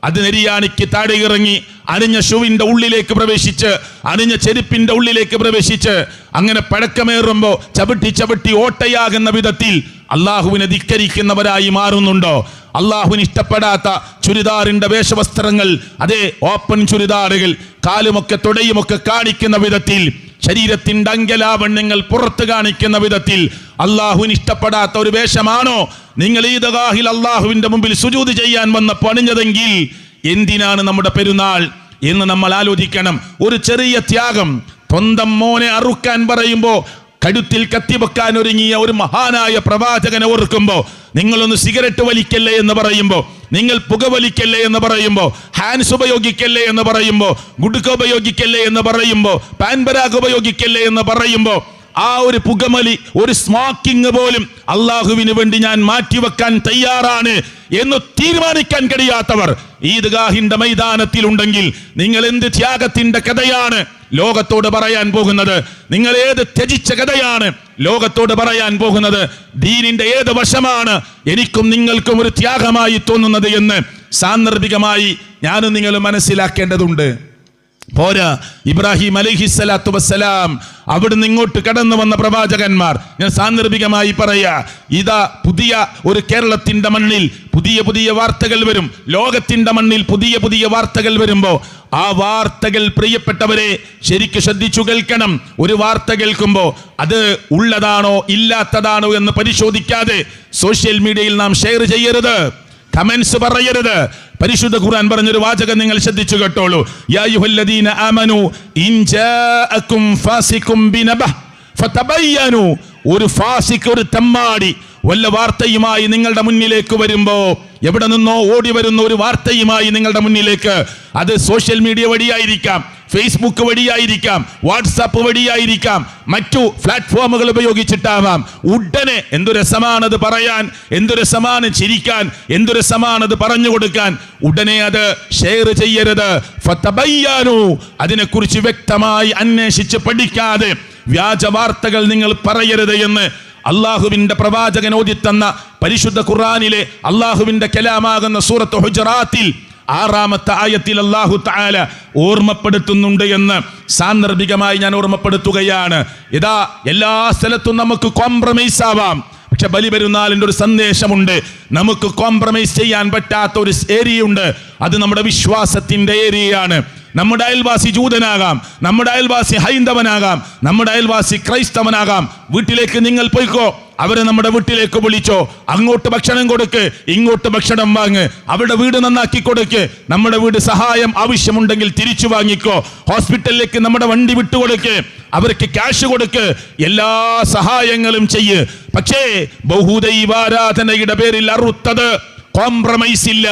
അത് നെരിയാണിക്ക് താഴെ ഇറങ്ങി അണിഞ്ഞ ഷൂവിന്റെ ഉള്ളിലേക്ക് പ്രവേശിച്ച്, അണിഞ്ഞ ചെരുപ്പിന്റെ ഉള്ളിലേക്ക് പ്രവേശിച്ച്, അങ്ങനെ പഴക്കമേറുമ്പോ ചവിട്ടി ചവിട്ടി ഓട്ടയാകുന്ന വിധത്തിൽ അള്ളാഹുവിനെ ധിക്കരിക്കുന്നവരായി മാറുന്നുണ്ടോ? അള്ളാഹുവിന് ഇഷ്ടപ്പെടാത്ത ചുരിദാറിന്റെ വേഷവസ്ത്രങ്ങൾ, അതേ ഓപ്പൺ ചുരിദാറുകൾ, കാലുമൊക്കെ തുടയുമൊക്കെ കാണിക്കുന്ന വിധത്തിൽ, ശരീരത്തിന്റെ അംഗലാവണ്യങ്ങൾ പുറത്ത് കാണിക്കുന്ന വിധത്തിൽ അള്ളാഹുവിന് ഇഷ്ടപ്പെടാത്ത ഒരു വേഷമാണോ നിങ്ങൾ ഈദ്ഗാഹിൽ അള്ളാഹുവിന്റെ മുമ്പിൽ സുജൂദ് ചെയ്യാൻ വന്നപ്പോൾ അണിഞ്ഞതെങ്കിൽ എന്തിനാണ് നമ്മുടെ പെരുന്നാൾ എന്ന് നമ്മൾ ആലോചിക്കണം. ഒരു ചെറിയ ത്യാഗം, സ്വന്തം മോനെ അറുക്കാൻ പറയുമ്പോ കഴുത്തിൽ കത്തിവെക്കാൻ ഒരുങ്ങിയ ഒരു മഹാനായ പ്രവാചകനെ ഓർക്കുമ്പോ, നിങ്ങളൊന്ന് സിഗരറ്റ് വലിക്കല്ലേ എന്ന് പറയുമ്പോ, നിങ്ങൾ പുകവലിക്കല്ലേ എന്ന് പറയുമ്പോ, ഹാൻസ് ഉപയോഗിക്കല്ലേ എന്ന് പറയുമ്പോ, ഗുഡ്ക ഉപയോഗിക്കല്ലേ എന്ന് പറയുമ്പോ, പാൻപരാഗ് ഉപയോഗിക്കല്ലേ എന്ന് പറയുമ്പോ, ആ ഒരു പുകമലി, ഒരു സ്മോക്കിംഗ് പോലും അള്ളാഹുവിന് വേണ്ടി ഞാൻ മാറ്റിവെക്കാൻ തയ്യാറാണ് എന്ന് തീരുമാനിക്കാൻ കഴിയാത്തവർ ഈദ്ഗാഹിന്റെ മൈതാനത്തിലുണ്ടെങ്കിൽ നിങ്ങൾ എന്ത് ത്യാഗത്തിന്റെ കഥയാണ് ലോകത്തോട് പറയാൻ പോകുന്നത്? നിങ്ങൾ ഏത് ത്യജിച്ച കഥയാണ് ലോകത്തോട് പറയാൻ പോകുന്നത്? ദീനിന്റെ ഏത് വശമാണ് എനിക്കും നിങ്ങൾക്കും ഒരു ത്യാഗമായി തോന്നുന്നത് എന്ന് സാന്ദർഭികമായി ഞാനും നിങ്ങൾ മനസ്സിലാക്കേണ്ടതുണ്ട്. പോരാ, ഇബ്രാഹിം അലൈഹിസ്സലാത്തു വസ്സലാം അവിടുന്ന് ഇങ്ങോട്ട് കടന്നു വന്ന പ്രവാചകന്മാർ, ഞാൻ സാന്ദർഭികമായി പറയാ, ഇതാ പുതിയ ഒരു കേരളത്തിന്റെ മണ്ണിൽ പുതിയ പുതിയ വാർത്തകൾ വരും, ലോകത്തിന്റെ മണ്ണിൽ പുതിയ പുതിയ വാർത്തകൾ വരുമ്പോ ആ വാർത്തകൾ പ്രിയപ്പെട്ടവരെ ശരിക്ക് ശ്രദ്ധിച്ചു കേൾക്കണം. ഒരു വാർത്ത കേൾക്കുമ്പോ അത് ഉള്ളതാണോ ഇല്ലാത്തതാണോ എന്ന് പരിശോധിക്കാതെ സോഷ്യൽ മീഡിയയിൽ നാം ഷെയർ ചെയ്യരുത്, കമന്റ്സ് പറയരുത്. പരിശുദ്ധ ഖുർആൻ പറഞ്ഞൊരു വാചകം നിങ്ങൾ ശ്രദ്ധിച്ചു കേട്ടോളൂ. യാ അയ്യുഹല്ലദീന ആമനു ഇൻ ജാഅകും ഫാസിഖും ബിനബഹ് ഫതബയ്യനു. ഒരു ഫാസിഖ്, ഒരു തെമ്മാടി വല്ല വാർത്തയുമായി നിങ്ങളുടെ മുന്നിലേക്ക് വരുമ്പോ, എവിടെ നിന്നോ ഓടി വരുന്ന ഒരു വാർത്തയുമായി നിങ്ങളുടെ മുന്നിലേക്ക്, അത് സോഷ്യൽ മീഡിയ വഴിയായിരിക്കാം, ഫേസ്ബുക്ക് വഴിയായിരിക്കാം, വാട്സാപ്പ് വഴിയായിരിക്കാം, മറ്റു പ്ലാറ്റ്ഫോമുകൾ ഉപയോഗിച്ചിട്ടാവാം, ഉടനെ എന്തു രസമാണത് പറയാൻ, എന്തു രസമാണ് ചിരിക്കാൻ, എന്തു രസമാണത് പറഞ്ഞു കൊടുക്കാൻ, ഉടനെ അത് ഷെയർ ചെയ്യരുത്. ഫതബയ്യനു. അതിനെക്കുറിച്ച് വ്യക്തമായി അന്വേഷിച്ച് പഠിക്കാതെ വ്യാജ വാർത്തകൾ നിങ്ങൾ പറയരുത് എന്ന് അള്ളാഹുവിന്റെ പ്രവാചകൻ ഓതിത്തന്ന പരിശുദ്ധ ഖുർആനിലെ അള്ളാഹുവിന്റെ കലാമാകുന്ന സൂറത്ത് ഹുജറാത്തിൽ 6-ാമത്തെ ആയത്തിൽ അല്ലാഹു തആല ഓർമ്മപ്പെടുത്തുന്നുണ്ട് എന്ന് സാന്ദർഭികമായി ഞാൻ ഓർമ്മപ്പെടുത്തുകയാണ്. ഇതാ എല്ലാ സ്ഥലത്തും നമുക്ക് കോംപ്രമൈസ് ആവാം, പക്ഷെ ബലിപെരുന്നാളിന്റെ ഒരു സന്ദേശമുണ്ട്. നമുക്ക് കോംപ്രമൈസ് ചെയ്യാൻ പറ്റാത്ത ഒരു ഏരിയയുണ്ട്, അത് നമ്മുടെ വിശ്വാസത്തിന്റെ ഏരിയയാണ്. നമ്മുടെ അയൽവാസി ജൂതനാകാം, നമ്മുടെ അയൽവാസി ഹൈന്ദവനാകാം, നമ്മുടെ അയൽവാസി ക്രൈസ്തവനാകാം. വീട്ടിലേക്ക് നിങ്ങൾ പോയിക്കോ, അവരെ നമ്മുടെ വീട്ടിലേക്ക് വിളിച്ചോ, അങ്ങോട്ട് ഭക്ഷണം കൊടുക്ക്, ഇങ്ങോട്ട് ഭക്ഷണം വാങ്ങ്, അവരുടെ വീട് നന്നാക്കി കൊടുക്ക്, നമ്മുടെ വീട് സഹായം ആവശ്യമുണ്ടെങ്കിൽ തിരിച്ചു വാങ്ങിക്കോ, ഹോസ്പിറ്റലിലേക്ക് നമ്മുടെ വണ്ടി വിട്ടുകൊടുക്ക്, അവർക്ക് ക്യാഷ് കൊടുക്ക്, എല്ലാ സഹായങ്ങളും ചെയ്യ്. പക്ഷേ ബഹുദൈവാരാധനയുടെ പേരിൽ അറുത്തത് കോംപ്രമൈസ് ഇല്ല.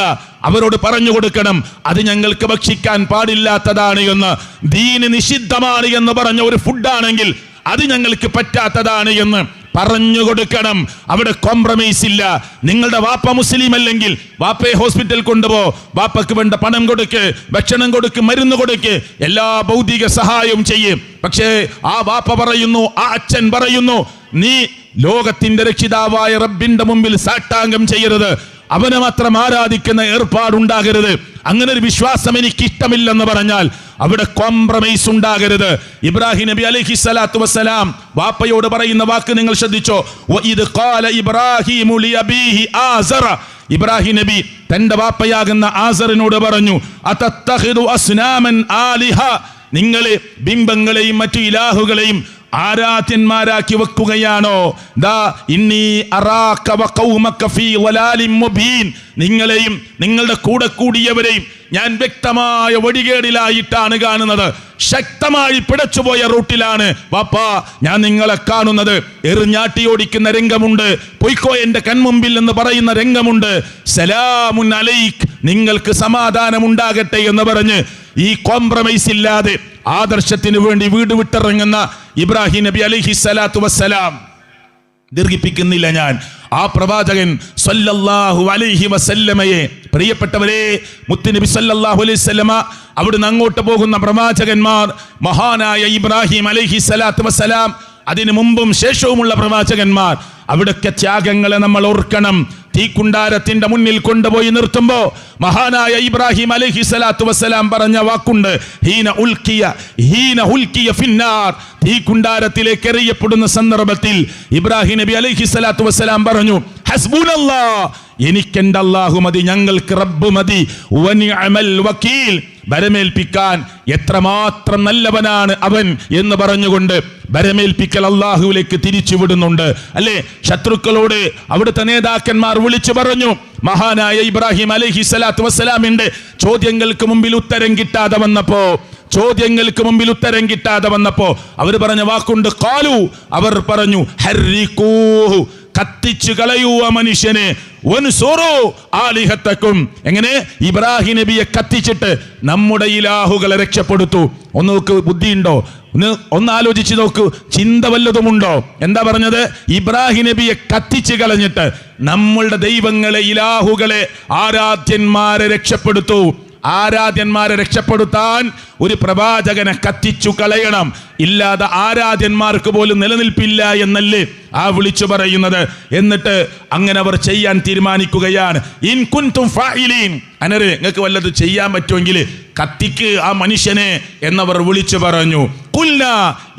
അവരോട് പറഞ്ഞു കൊടുക്കണം, അത് ഞങ്ങൾക്ക് ഭക്ഷിക്കാൻ പാടില്ലാത്തതാണ് എന്ന്, ദീന് നിഷിദ്ധമാണ് എന്ന് പറഞ്ഞ ഒരു ഫുഡാണെങ്കിൽ അത് ഞങ്ങൾക്ക് പറ്റാത്തതാണ് എന്ന് പറഞ്ഞു കൊടുക്കണം. അവിടെ കോംപ്രമൈസ് ഇല്ല. നിങ്ങളുടെ വാപ്പ മുസ്ലിം അല്ലെങ്കിൽ വാപ്പയെ ഹോസ്പിറ്റൽ കൊണ്ടുപോ, വാപ്പക്ക് വേണ്ട പണം കൊടുക്ക്, ഭക്ഷണം കൊടുക്ക്, മരുന്ന് കൊടുക്ക്, എല്ലാ ഭൗതിക സഹായവും ചെയ്യും. പക്ഷേ ആ വാപ്പ പറയുന്നു, ആ അച്ഛൻ പറയുന്നു, നീ ലോകത്തിന്റെ രക്ഷിതാവായ റബ്ബിന്റെ മുമ്പിൽ സാഷ്ടാംഗം ചെയ്യരുത്, അവനെ മാത്രം ആരാധിക്കുന്ന ഏർപ്പാടുണ്ടാകരുത്, അങ്ങനെ ഒരു വിശ്വാസം എനിക്ക് ഇഷ്ടമില്ലെന്ന് പറഞ്ഞാൽ അവിടെ കോംപ്രമൈസ് ഉണ്ടാകരുത്. ഇബ്രാഹിം നബി അലൈഹിസ്സലാത്തു വസ്സലാം വാപ്പയോട് പറയുന്ന വാക്ക് നിങ്ങൾ ശ്രദ്ധിച്ചോ. വഇദ് ഖാല ഇബ്രാഹിമു ലിഅബീഹി ആസറ. ഇബ്രാഹിം നബി തന്റെ വാപ്പയാകുന്ന ആസറിനോട് പറഞ്ഞു, അതത്തഖിദു അസ്നാമൻ ആലിഹ. നിങ്ങൾ ബിംബങ്ങളെയും മറ്റു ഇലാഹുകളെയും ആരാധ്യന്മാരാക്കി വെക്കുകയാണോ? ദാ ഇന്നി അറാക വഖൗമക ഫീ വലാലിൻ മുബീൻ. നിങ്ങളെയും നിങ്ങളുടെ കൂടെ കൂടിയവരെയും ഞാൻ വ്യക്തമായ വഴികേടിലായിട്ടാണ് കാണുന്നത്, ശക്തമായി പിടച്ചുപോയ റൂട്ടിലാണ് വാപ്പാ ഞാൻ നിങ്ങളെ കാണുന്നത്. എറിഞ്ഞാട്ടി ഓടിക്കുന്ന രംഗമുണ്ട്, പൊയ്ക്കോ എന്റെ കൺമുമ്പിൽ എന്ന് പറയുന്ന രംഗമുണ്ട്. സലാമുൻ അലൈക്, നിങ്ങൾക്ക് സമാധാനം ഉണ്ടാകട്ടെ എന്ന് പറഞ്ഞ് ഈ കോംപ്രമൈസ് ഇല്ലാതെ ആദർശത്തിന് വേണ്ടി വീട് വിട്ടിറങ്ങുന്ന ഇബ്രാഹിം നബി അലൈഹിസ്സലാത്തു വസ്സലാം. ദീർഘിപ്പിക്കുന്നില്ല ഞാൻ. ആ പ്രവാചകൻ സല്ലല്ലാഹു അലൈഹി വസല്ലമയെ, പ്രിയപ്പെട്ടവരെ, മുത്തുനബി സല്ലല്ലാഹു അലൈഹി വസല്ലമ അവിടുന്ന് അങ്ങോട്ട് പോകുന്ന പ്രവാചകന്മാർ, മഹാനായ ഇബ്രാഹിം അലൈഹിസ്സലാത്തു വസ്സലാം, അതിനു മുമ്പും ശേഷവുമുള്ള പ്രവാചകന്മാർ, അവിടൊക്കെ ത്യാഗങ്ങളെ നമ്മൾ ഓർക്കണം. തീക്കുണ്ടാരത്തിന്റെ മുന്നിൽ കൊണ്ടുപോയി നിർത്തുമ്പോ മഹാനായ ഇബ്രാഹിം അലൈഹിസ്സലാത്തു വസ്സലാം പറഞ്ഞ വാക്കുണ്ട്, ഹീന ഉൽക്കിയ ഫിന്നാർ, തീക്കുണ്ടാരത്തിലേക്ക് എറിയപ്പെടുന്ന സന്ദർഭത്തിൽ ഇബ്രാഹിം നബി അലൈഹിസ്സലാത്തു വസ്സലാം പറഞ്ഞു, ഹസ്ബുനല്ലാഹ്, എനിക്കെന്റെ അല്ലാഹു മതി, ഞങ്ങൾക്ക് റബ്ബ് മതി, വനിഅമൽ വക്കീൽ, ഭരമേൽപ്പിക്കാൻ എത്രമാത്രം നല്ലവനാണ് അവൻ എന്ന് പറഞ്ഞുകൊണ്ട് ഭരമേൽപ്പിക്കൽ അല്ലാഹുവിലേക്ക് തിരിച്ചുവിടുന്നുണ്ട്. അല്ലേ, ശത്രുക്കളോട് അവിടുത്തെ നേതാക്കന്മാർ വിളിച്ചു പറഞ്ഞു. മഹാനായ ഇബ്രാഹിം അലൈഹിസ്സലാത്തു വസ്സലാമിന്റെ ചോദ്യങ്ങൾക്ക് മുമ്പിൽ ഉത്തരം കിട്ടാതെ വന്നപ്പോ അവർ പറഞ്ഞ വാക്കുണ്ട്, ഖാലു, അവർ പറഞ്ഞു, ഹർരിഖൂഹു, കത്തിച്ചു കളയൂ ആ മനുഷ്യനെ, വൻസുറു ആലിഹത്തക്കും, എങ്ങനെ ഇബ്രാഹിം നബിയെ കത്തിച്ചിട്ട് നമ്മുടെ ഇലാഹുകളെ രക്ഷപ്പെടുത്തു. ഒന്ന് നോക്ക്, ബുദ്ധിയുണ്ടോ? ഒന്ന് ആലോചിച്ച് നോക്കൂ, ചിന്ത വല്ലതുമുണ്ടോ? എന്താ പറഞ്ഞത്? ഇബ്രാഹിം നബിയെ കത്തിച്ചു കളഞ്ഞിട്ട് നമ്മളുടെ ദൈവങ്ങളെ, ഇലാഹുകളെ, ആരാധ്യന്മാരെ രക്ഷപ്പെടുത്തു. ആരാധ്യന്മാരെ രക്ഷപ്പെടുത്താൻ ഒരു പ്രവാചകനെ കത്തിച്ചു കളയണം, ഇല്ലാതെ ആരാധ്യന്മാർക്ക് പോലും നിലനിൽപ്പില്ല എന്നല്ലേ ആ വിളിച്ചു പറയുന്നത്. എന്നിട്ട് അങ്ങനെ അവർ ചെയ്യാൻ തീരുമാനിക്കുകയാണ്. ഇൻ കുൻതും ഫാഇലീൻ, അനരെ നിങ്ങൾക്ക് വല്ലത് ചെയ്യാൻ പറ്റുമെങ്കിൽ കത്തിക്ക് ആ മനുഷ്യനെ എന്നവർ വിളിച്ചു പറഞ്ഞു. ഖുൽനാ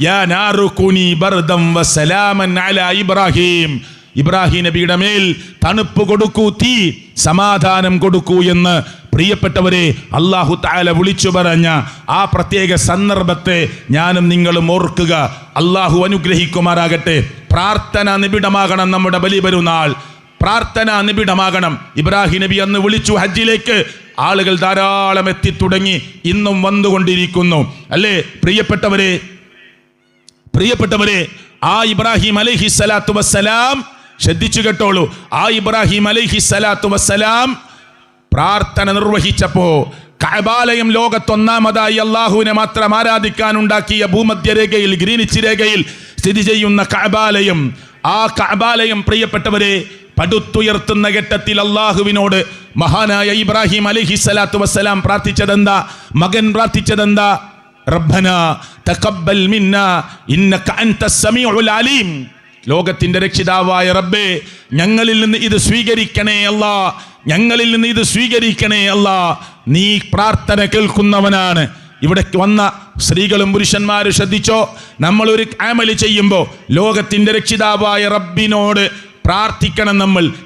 യാ നാറു കുനി ബർദം വസലാമൻ അലാ ഇബ്രാഹിം, ഇബ്രാഹിം നബിയുടെ മേൽ തണുപ്പ് കൊടുക്കൂ, തീ സമാധാനം കൊടുക്കൂ എന്ന് പ്രിയപ്പെട്ടവരെ അല്ലാഹു തആല വിളിച്ചു പറഞ്ഞ ആ പ്രത്യേക സന്ദർഭത്തെ ഞാനും നിങ്ങളും ഓർക്കുക. അല്ലാഹു അനുഗ്രഹിക്കുമാറാകട്ടെ. പ്രാർത്ഥന നിബിഡമാകണം നമ്മുടെ ബലിപെരുന്നാൾ, പ്രാർത്ഥന നിബിഡമാകണം. ഇബ്രാഹിം നബി അന്ന് വിളിച്ചു ഹജ്ജിലേക്ക്, ആളുകൾ ധാരാളം എത്തിത്തുടങ്ങി, ഇന്നും വന്നുകൊണ്ടിരിക്കുന്നു. അല്ലേ പ്രിയപ്പെട്ടവരെ ആ ഇബ്രാഹിം അലൈഹിസ്സലാത്തു വസ്സലാം, ശ്രദ്ധിച്ചു കേട്ടോളൂ, ആ ഇബ്രാഹിം അലൈഹിസ്സലാത്തു വസ്സലാം പ്രാർത്ഥന നിർവഹിച്ചപ്പോ കഅബാലയം ലോകത്തൊന്നാമതായി അള്ളാഹുവിനെ മാത്രം ആരാധിക്കാൻ ഉണ്ടാക്കിയ ഭൂമധ്യരേഖയിൽ, ഗ്രീനിച്ച് രേഖയിൽ സ്ഥിതി ചെയ്യുന്ന കഅബാലയം, ആ കഅബാലയം പ്രിയപ്പെട്ടവരെ പടുത്തുയർത്തുന്ന ഘട്ടത്തിൽ അള്ളാഹുവിനോട് മഹാനായ ഇബ്രാഹിം അലൈഹിസ്സലാത്തു വസ്സലാം പ്രാർത്ഥിച്ചതെന്താ? മകൻ പ്രാർത്ഥിച്ചതെന്താ? റബ്ബനാ തഖബ്ബൽ മിന്നാ ഇന്നക അൻതസ് സമീഉൽ അലീം, ലോകത്തിന്റെ രക്ഷിതാവായ റബ്ബേ, ഞങ്ങളിൽ നിന്ന് ഇത് സ്വീകരിക്കണേ അല്ലാ, ഞങ്ങളിൽ നിന്ന് ഇത് സ്വീകരിക്കണേ അല്ലാ, നീ പ്രാർത്ഥന കേൾക്കുന്നവനാണ്. ഇവിടെ വന്ന സ്ത്രീകളും പുരുഷന്മാരും ശ്രദ്ധിച്ചോ, നമ്മളൊരു അമല് ചെയ്യുമ്പോൾ ലോകത്തിന്റെ രക്ഷിതാവായ റബ്ബിനോട് പ്രാർത്ഥിക്കണം.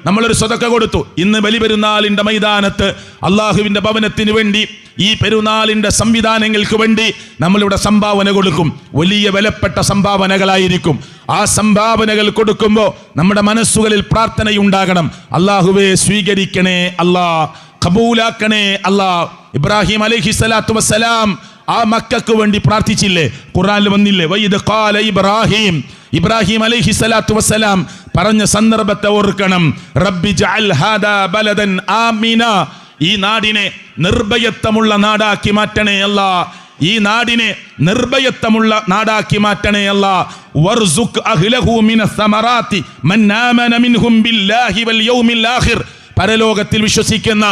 നമ്മളൊരു സ്വതക്ക കൊടുത്തു. ഇന്ന് ബലിപെരുന്നാളിന്റെ മൈതാനത്ത് അള്ളാഹുവിന്റെ ഭവനത്തിന് വേണ്ടി, ഈ പെരുന്നാളിന്റെ സംവിധാനങ്ങൾക്ക് വേണ്ടി നമ്മളിവിടെ സംഭാവന കൊടുക്കും. വലിയ വിലപ്പെട്ട സംഭാവനകളായിരിക്കും. ആ സംഭാവനകൾ കൊടുക്കുമ്പോൾ നമ്മുടെ മനസ്സുകളിൽ പ്രാർത്ഥനയുണ്ടാകണം. അള്ളാഹുവേ സ്വീകരിക്കണേ അല്ലാ, കബൂലാക്കണേ അല്ലാ. ഇബ്രാഹിം അലൈഹിസ്സലാത്തു വസ്സലാം ആ മക്കൾക്ക് വേണ്ടി പ്രാർത്ഥിച്ചില്ലേ? ഖുർആനിൽ വന്നില്ലേ? വഇദ് ഖാല ഇബ്രാഹിം അലൈഹിസ്സലാത്തു വസ്സലാം പറഞ്ഞ സന്ദർഭത്തെ ഓർക്കണം. റബ്ബി ജഅൽ ഹാദാ ബലദൻ ആമിന, ഈ നാടിനെ നിർഭയത്വമുള്ള നാടാക്കി മാറ്റണേ അല്ലാ, ഈ നാടിനെ നിർഭയത്വമുള്ള നാടാക്കി മാറ്റണേ അല്ലാ. വർസുഖ് അഹ്ലഹു മിനസ് സമറാത്തി മൻ ആമന മിൻഹും ബില്ലാഹി വൽ യൗമിൽ ആഖിർ, പരലോകത്തിൽ വിശ്വസിക്കുന്ന,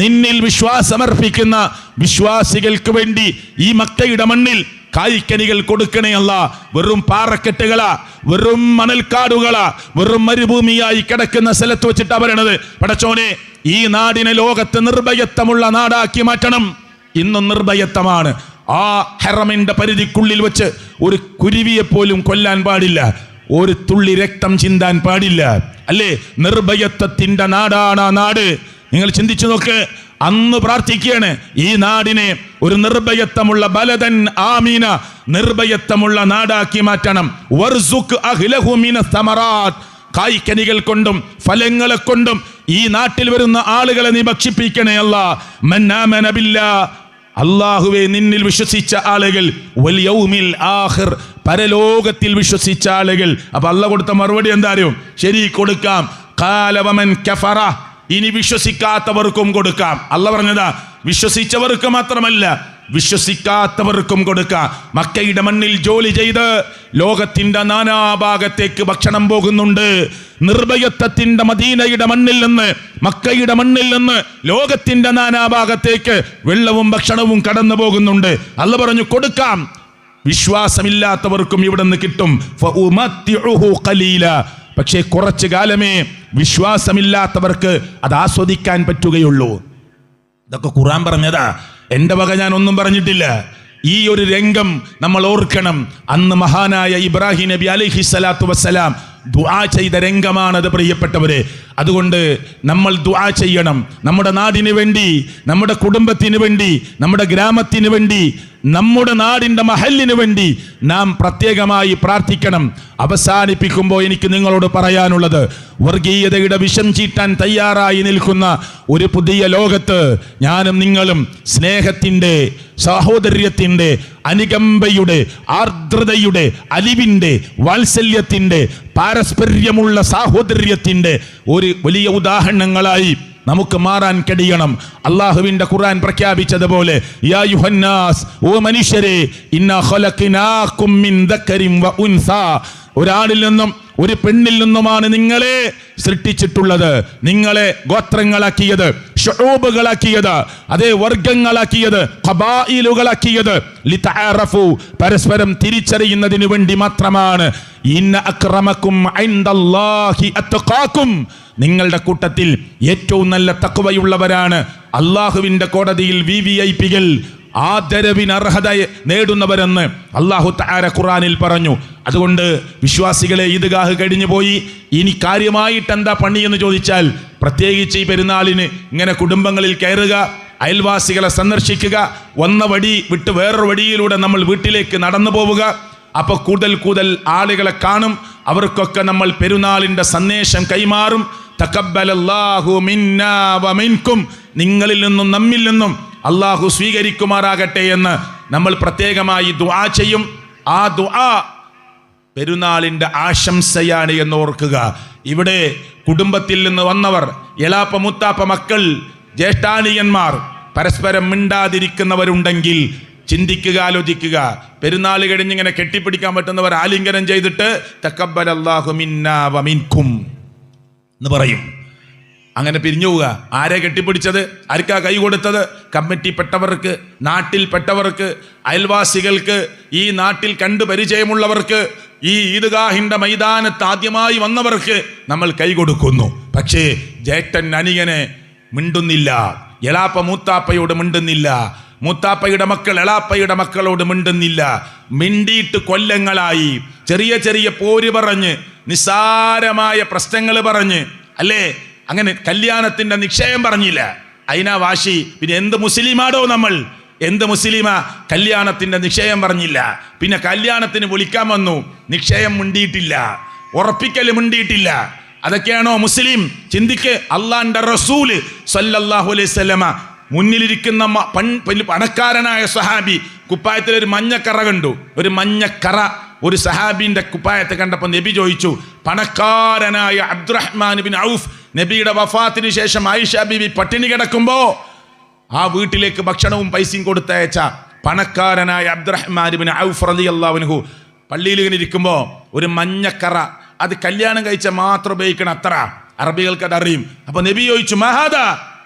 നിന്നിൽ വിശ്വാസമർപ്പിക്കുന്ന വിശ്വാസികൾക്ക് വേണ്ടി ഈ മക്കയുടെ മണ്ണിൽ കായ്ക്കനികൾ കൊടുക്കണേ അല്ലാ. വെറും പാറക്കെട്ടുകളാ, വെറും മണൽക്കാടുകളാ, വെറും മരുഭൂമിയായി കിടക്കുന്ന സ്ഥലത്ത് വെച്ചിട്ടാ പറയണത്, പടച്ചോനെ ഈ നാടിനെ ലോകത്ത് നിർഭയത്വമുള്ള നാടാക്കി മാറ്റണം. ഇന്നും നിർഭയത്വമാണ്. ആ ഹറമിന്റെ പരിധിക്കുള്ളിൽ വെച്ച് ഒരു കുരുവിയെ പോലും കൊല്ലാൻ പാടില്ല, ഒരു തുള്ളി രക്തം ചിന്താൻ പാടില്ല. അല്ലേ, നിർഭയത്വത്തിന്റെ നാടാണ് ആ നാട്. നിങ്ങൾ ചിന്തിച്ചു നോക്ക്, അന്ന് പ്രാർത്ഥിക്കുകയാണ് ഈ നാടിനെ ഒരു നിർഭയത്വമുള്ള ബലദൻ ആമീന, നിർഭയത്വമുള്ള നാടാക്കി മാറ്റണം. വർസുഖ് അഹ്ലഹു മിനസ് സമറാത്ത്, കായ്ക്കനികൾ കൊണ്ടും ഫലങ്ങളെ കൊണ്ടും ഈ നാട്ടിൽ വരുന്ന ആളുകളെ നീ ഭക്ഷിപ്പിക്കണേ അല്ലാ. മൻ ആമന ബില്ലാഹ്, അല്ലാഹുവേ നിന്നിൽ വിശ്വസിച്ച ആളുകൾ, വൽ യൗമിൽ ആഖിർ, പരലോകത്തിൽ വിശ്വസിച്ച ആളുകൾ. അപ്പൊ അല്ലാഹ് കൊടുത്ത മറുപടി എന്താ അറിയോ? ശരി, കൊടുക്കാം. ഖാല വമൻ കഫറ, ഇനി വിശ്വസിക്കാത്തവർക്കും കൊടുക്കാം. അല്ലാഹ് പറഞ്ഞതാ, വിശ്വസിച്ചവർക്ക് മാത്രമല്ല വിശ്വസിക്കാത്തവർക്കും കൊടുക്കാം. മക്കയുടെ മണ്ണിൽ ജോലി ചെയ്ത് ലോകത്തിന്റെ നാനാഭാഗത്തേക്ക് ഭക്ഷണം പോകുന്നുണ്ട്. നിർഭയത്വത്തിന്റെ മദീനയുടെ മണ്ണിൽ നിന്ന്, മക്കയുടെ മണ്ണിൽ നിന്ന് ലോകത്തിന്റെ നാനാഭാഗത്തേക്ക് വെള്ളവും ഭക്ഷണവും കടന്നു പോകുന്നുണ്ട്. അല്ലാഹ് പറഞ്ഞു കൊടുക്കാം. വിശ്വാസമില്ലാത്തവർക്കും ഇവിടെ നിന്ന് കിട്ടും. പക്ഷേ കുറച്ചു കാലമേ വിശ്വാസമില്ലാത്തവർക്ക് അത് ആസ്വദിക്കാൻ പറ്റുകയുള്ളൂ. ഇതൊക്കെ ഖുർആൻ പറഞ്ഞതാ, എൻ്റെ വക ഞാൻ ഒന്നും പറഞ്ഞിട്ടില്ല. ഈ ഒരു രംഗം നമ്മൾ ഓർക്കണം. അന്ന് മഹാനായ ഇബ്രാഹിം നബി അലൈഹിസ്സലാത്തു വസ്സലാം ദുആ ചെയ്ത രംഗമാണത് പ്രിയപ്പെട്ടവരെ. അതുകൊണ്ട് നമ്മൾ ദുആ ചെയ്യണം. നമ്മുടെ നാടിന് വേണ്ടി, നമ്മുടെ കുടുംബത്തിന് വേണ്ടി, നമ്മുടെ ഗ്രാമത്തിന് വേണ്ടി, നമ്മുടെ നാടിൻ്റെ മഹല്ലിന് വേണ്ടി നാം പ്രത്യേകമായി പ്രാർത്ഥിക്കണം. അവസാനിപ്പിക്കുമ്പോൾ എനിക്ക് നിങ്ങളോട് പറയാനുള്ളത്, വർഗീയതയുടെ വിഷം ചീറ്റാൻ തയ്യാറായി നിൽക്കുന്ന ഒരു പുതിയ ലോകത്ത് ഞാനും നിങ്ങളും സ്നേഹത്തിൻ്റെ, സഹോദര്യത്തിൻ്റെ, അനുകമ്പയുടെ, ആർദ്രതയുടെ, അലിവിൻ്റെ, വാത്സല്യത്തിൻ്റെ, പാരസ്പര്യമുള്ള സാഹോദര്യത്തിൻ്റെ ഒരു വലിയ ഉദാഹരണങ്ങളായി നമുക്ക് മാറാൻ കഴിയണം. അള്ളാഹുവിന്റെ ഖുർആൻ പ്രഖ്യാപിച്ചതുപോലെ, യാ യുഹന്നാസ്, ഓ മനുഷ്യരെ, ഇന്നാ ഖലഖനാകും മിൻ ദക്കരിൻ വ ഉൻസാ, ഒരാണിൽ നിന്നും ഒരു പെണ്ണിൽ നിന്നുമാണ് നിങ്ങളെ സൃഷ്ടിച്ചിട്ടുള്ളത്. നിങ്ങളെ ഗോത്രങ്ങളാക്കിയത്, ശുഊബുകളാക്കിയത്, അതേ വർഗങ്ങളാക്കിയത്, ഖബായിലുകളാക്കിയത്, ലിതഅറഫു, പരസ്പരം തിരിച്ചറിയുന്നതിന് വേണ്ടി മാത്രമാണ്. ഇന്ന അക്രമക്കും ഇൻദല്ലാഹി അത്ഖാക്കും, നിങ്ങളുടെ കൂട്ടത്തിൽ ഏറ്റവും നല്ല തഖ്വയുള്ളവരാണ് അള്ളാഹുവിന്റെ കോടതിയിൽ വിവിഐപികൾ, ആദരവിന് അർഹത നേടുന്നവരെന്ന് അല്ലാഹു തആല ഖുർആനിൽ പറഞ്ഞു. അതുകൊണ്ട് വിശ്വാസികളെ, ഈദ്ഗാഹ് കഴിഞ്ഞു പോയി, ഇനി കാര്യമായിട്ട് എന്താ പണി എന്ന് ചോദിച്ചാൽ, പ്രത്യേകിച്ച് ഈ പെരുന്നാളിന് ഇങ്ങനെ കുടുംബങ്ങളിൽ കയറുക, അയൽവാസികളെ സന്ദർശിക്കുക, വന്ന വഴി വിട്ട് വേറൊരു വഴിയിലൂടെ നമ്മൾ വീട്ടിലേക്ക് നടന്നു പോവുക. അപ്പോൾ കൂടുതൽ ആളുകളെ കാണും. അവർക്കൊക്കെ നമ്മൾ പെരുന്നാളിൻ്റെ സന്ദേശം കൈമാറും. തഖബ്ബലല്ലാഹു മിന്നാ വ മിൻകും, നിങ്ങളിൽ നിന്നും നമ്മിൽ നിന്നും അള്ളാഹു സ്വീകരിക്കുമാറാകട്ടെ എന്ന് നമ്മൾ പ്രത്യേകമായി ദുആ ചെയ്യും. ആ ദുആ പെരുന്നാളിൻ്റെ ആശംസയാണ് എന്ന് ഓർക്കുക. ഇവിടെ കുടുംബത്തിൽ നിന്ന് വന്നവർ, എളാപ്പ, മുത്താപ്പ, മക്കൾ, ജ്യേഷ്ഠാനിയന്മാർ പരസ്പരം മിണ്ടാതിരിക്കുന്നവരുണ്ടെങ്കിൽ ചിന്തിക്കുക, ആലോചിക്കുക. പെരുന്നാൾ കഴിഞ്ഞിങ്ങനെ കെട്ടിപ്പിടിക്കാൻ പറ്റുന്നവർ ആലിംഗനം ചെയ്തിട്ട് തഖബ്ബലല്ലാഹു മിന്നാ വ മിൻകും എന്ന് പറയും. അങ്ങനെ പിരിഞ്ഞു പോവുക. ആരെ കെട്ടിപ്പിടിച്ചത്? ആർക്കാ കൈ കൊടുത്തത്? കമ്മിറ്റിപ്പെട്ടവർക്ക്, നാട്ടിൽപ്പെട്ടവർക്ക്, അയൽവാസികൾക്ക്, ഈ നാട്ടിൽ കണ്ടു പരിചയമുള്ളവർക്ക്, ഈ ഈദ്ഗാഹിന്റെ മൈതാനത്ത് ആദ്യമായി വന്നവർക്ക് നമ്മൾ കൈ കൊടുക്കുന്നു. പക്ഷേ ജേട്ടൻ അനിയനെ മിണ്ടുന്നില്ല, എളാപ്പ മൂത്താപ്പയോട് മിണ്ടുന്നില്ല, മൂത്താപ്പയുടെ മക്കൾ എളാപ്പയുടെ മക്കളോട് മിണ്ടുന്നില്ല. മിണ്ടിയിട്ട് കൊല്ലങ്ങളായി. ചെറിയ ചെറിയ പോര് പറഞ്ഞ്, നിസ്സാരമായ പ്രശ്നങ്ങൾ പറഞ്ഞ്, അല്ലേ, അങ്ങനെ കല്യാണത്തിന്റെ നിശ്ചയം പറഞ്ഞില്ല, അതിനാ വാശി. പിന്നെ എന്ത് മുസ്ലിമാടോ നമ്മൾ, എന്ത് മുസ്ലിമാ? കല്യാണത്തിന്റെ നിശ്ചയം പറഞ്ഞില്ല. പിന്നെ കല്യാണത്തിന് വിളിക്കാൻ വന്നു, നിശ്ചയം മിണ്ടിയിട്ടില്ല, ഉറപ്പിക്കൽ മിണ്ടിയിട്ടില്ല. അതൊക്കെയാണോ മുസ്ലിം? ചിന്തിക്ക്. അള്ളാന്റെ റസൂല് സല്ലല്ലാഹു അലൈഹി വസല്ലമ മുന്നിലിരിക്കുന്ന പണക്കാരനായ സഹാബി കുപ്പായത്തിൽ ഒരു മഞ്ഞക്കറ കണ്ടു. ഒരു മഞ്ഞക്കറ ഒരു സഹാബിന്റെ കുപ്പായത്തെ കണ്ടപ്പോൾ നബി ചോദിച്ചു, പണക്കാരനായ അബ്ദുറഹ്മാൻ ബിൻ ഔഫ് നബിയുടെ വഫാത്തിന് ശേഷം ആയിഷ ബീവി പട്ടിണി കിടക്കുമ്പോ ആ വീട്ടിലേക്ക് ഭക്ഷണവും പൈസയും കൊടുത്തയച്ച പണക്കാരനായ അബ്ദുറഹ്മാൻ ബിൻ ഔഫ് റളിയല്ലാഹു അൻഹു പള്ളിയിൽ ഇങ്ങനെ ഇരിക്കുമ്പോ ഒരു മഞ്ഞക്കറ, അത് കല്യാണം കഴിച്ച മാത്രം ഉപയോഗിക്കണം, അത്ര അറബികൾക്ക് അത് അറിയും. അപ്പൊ നബി ചോദിച്ചു, മഹാദ.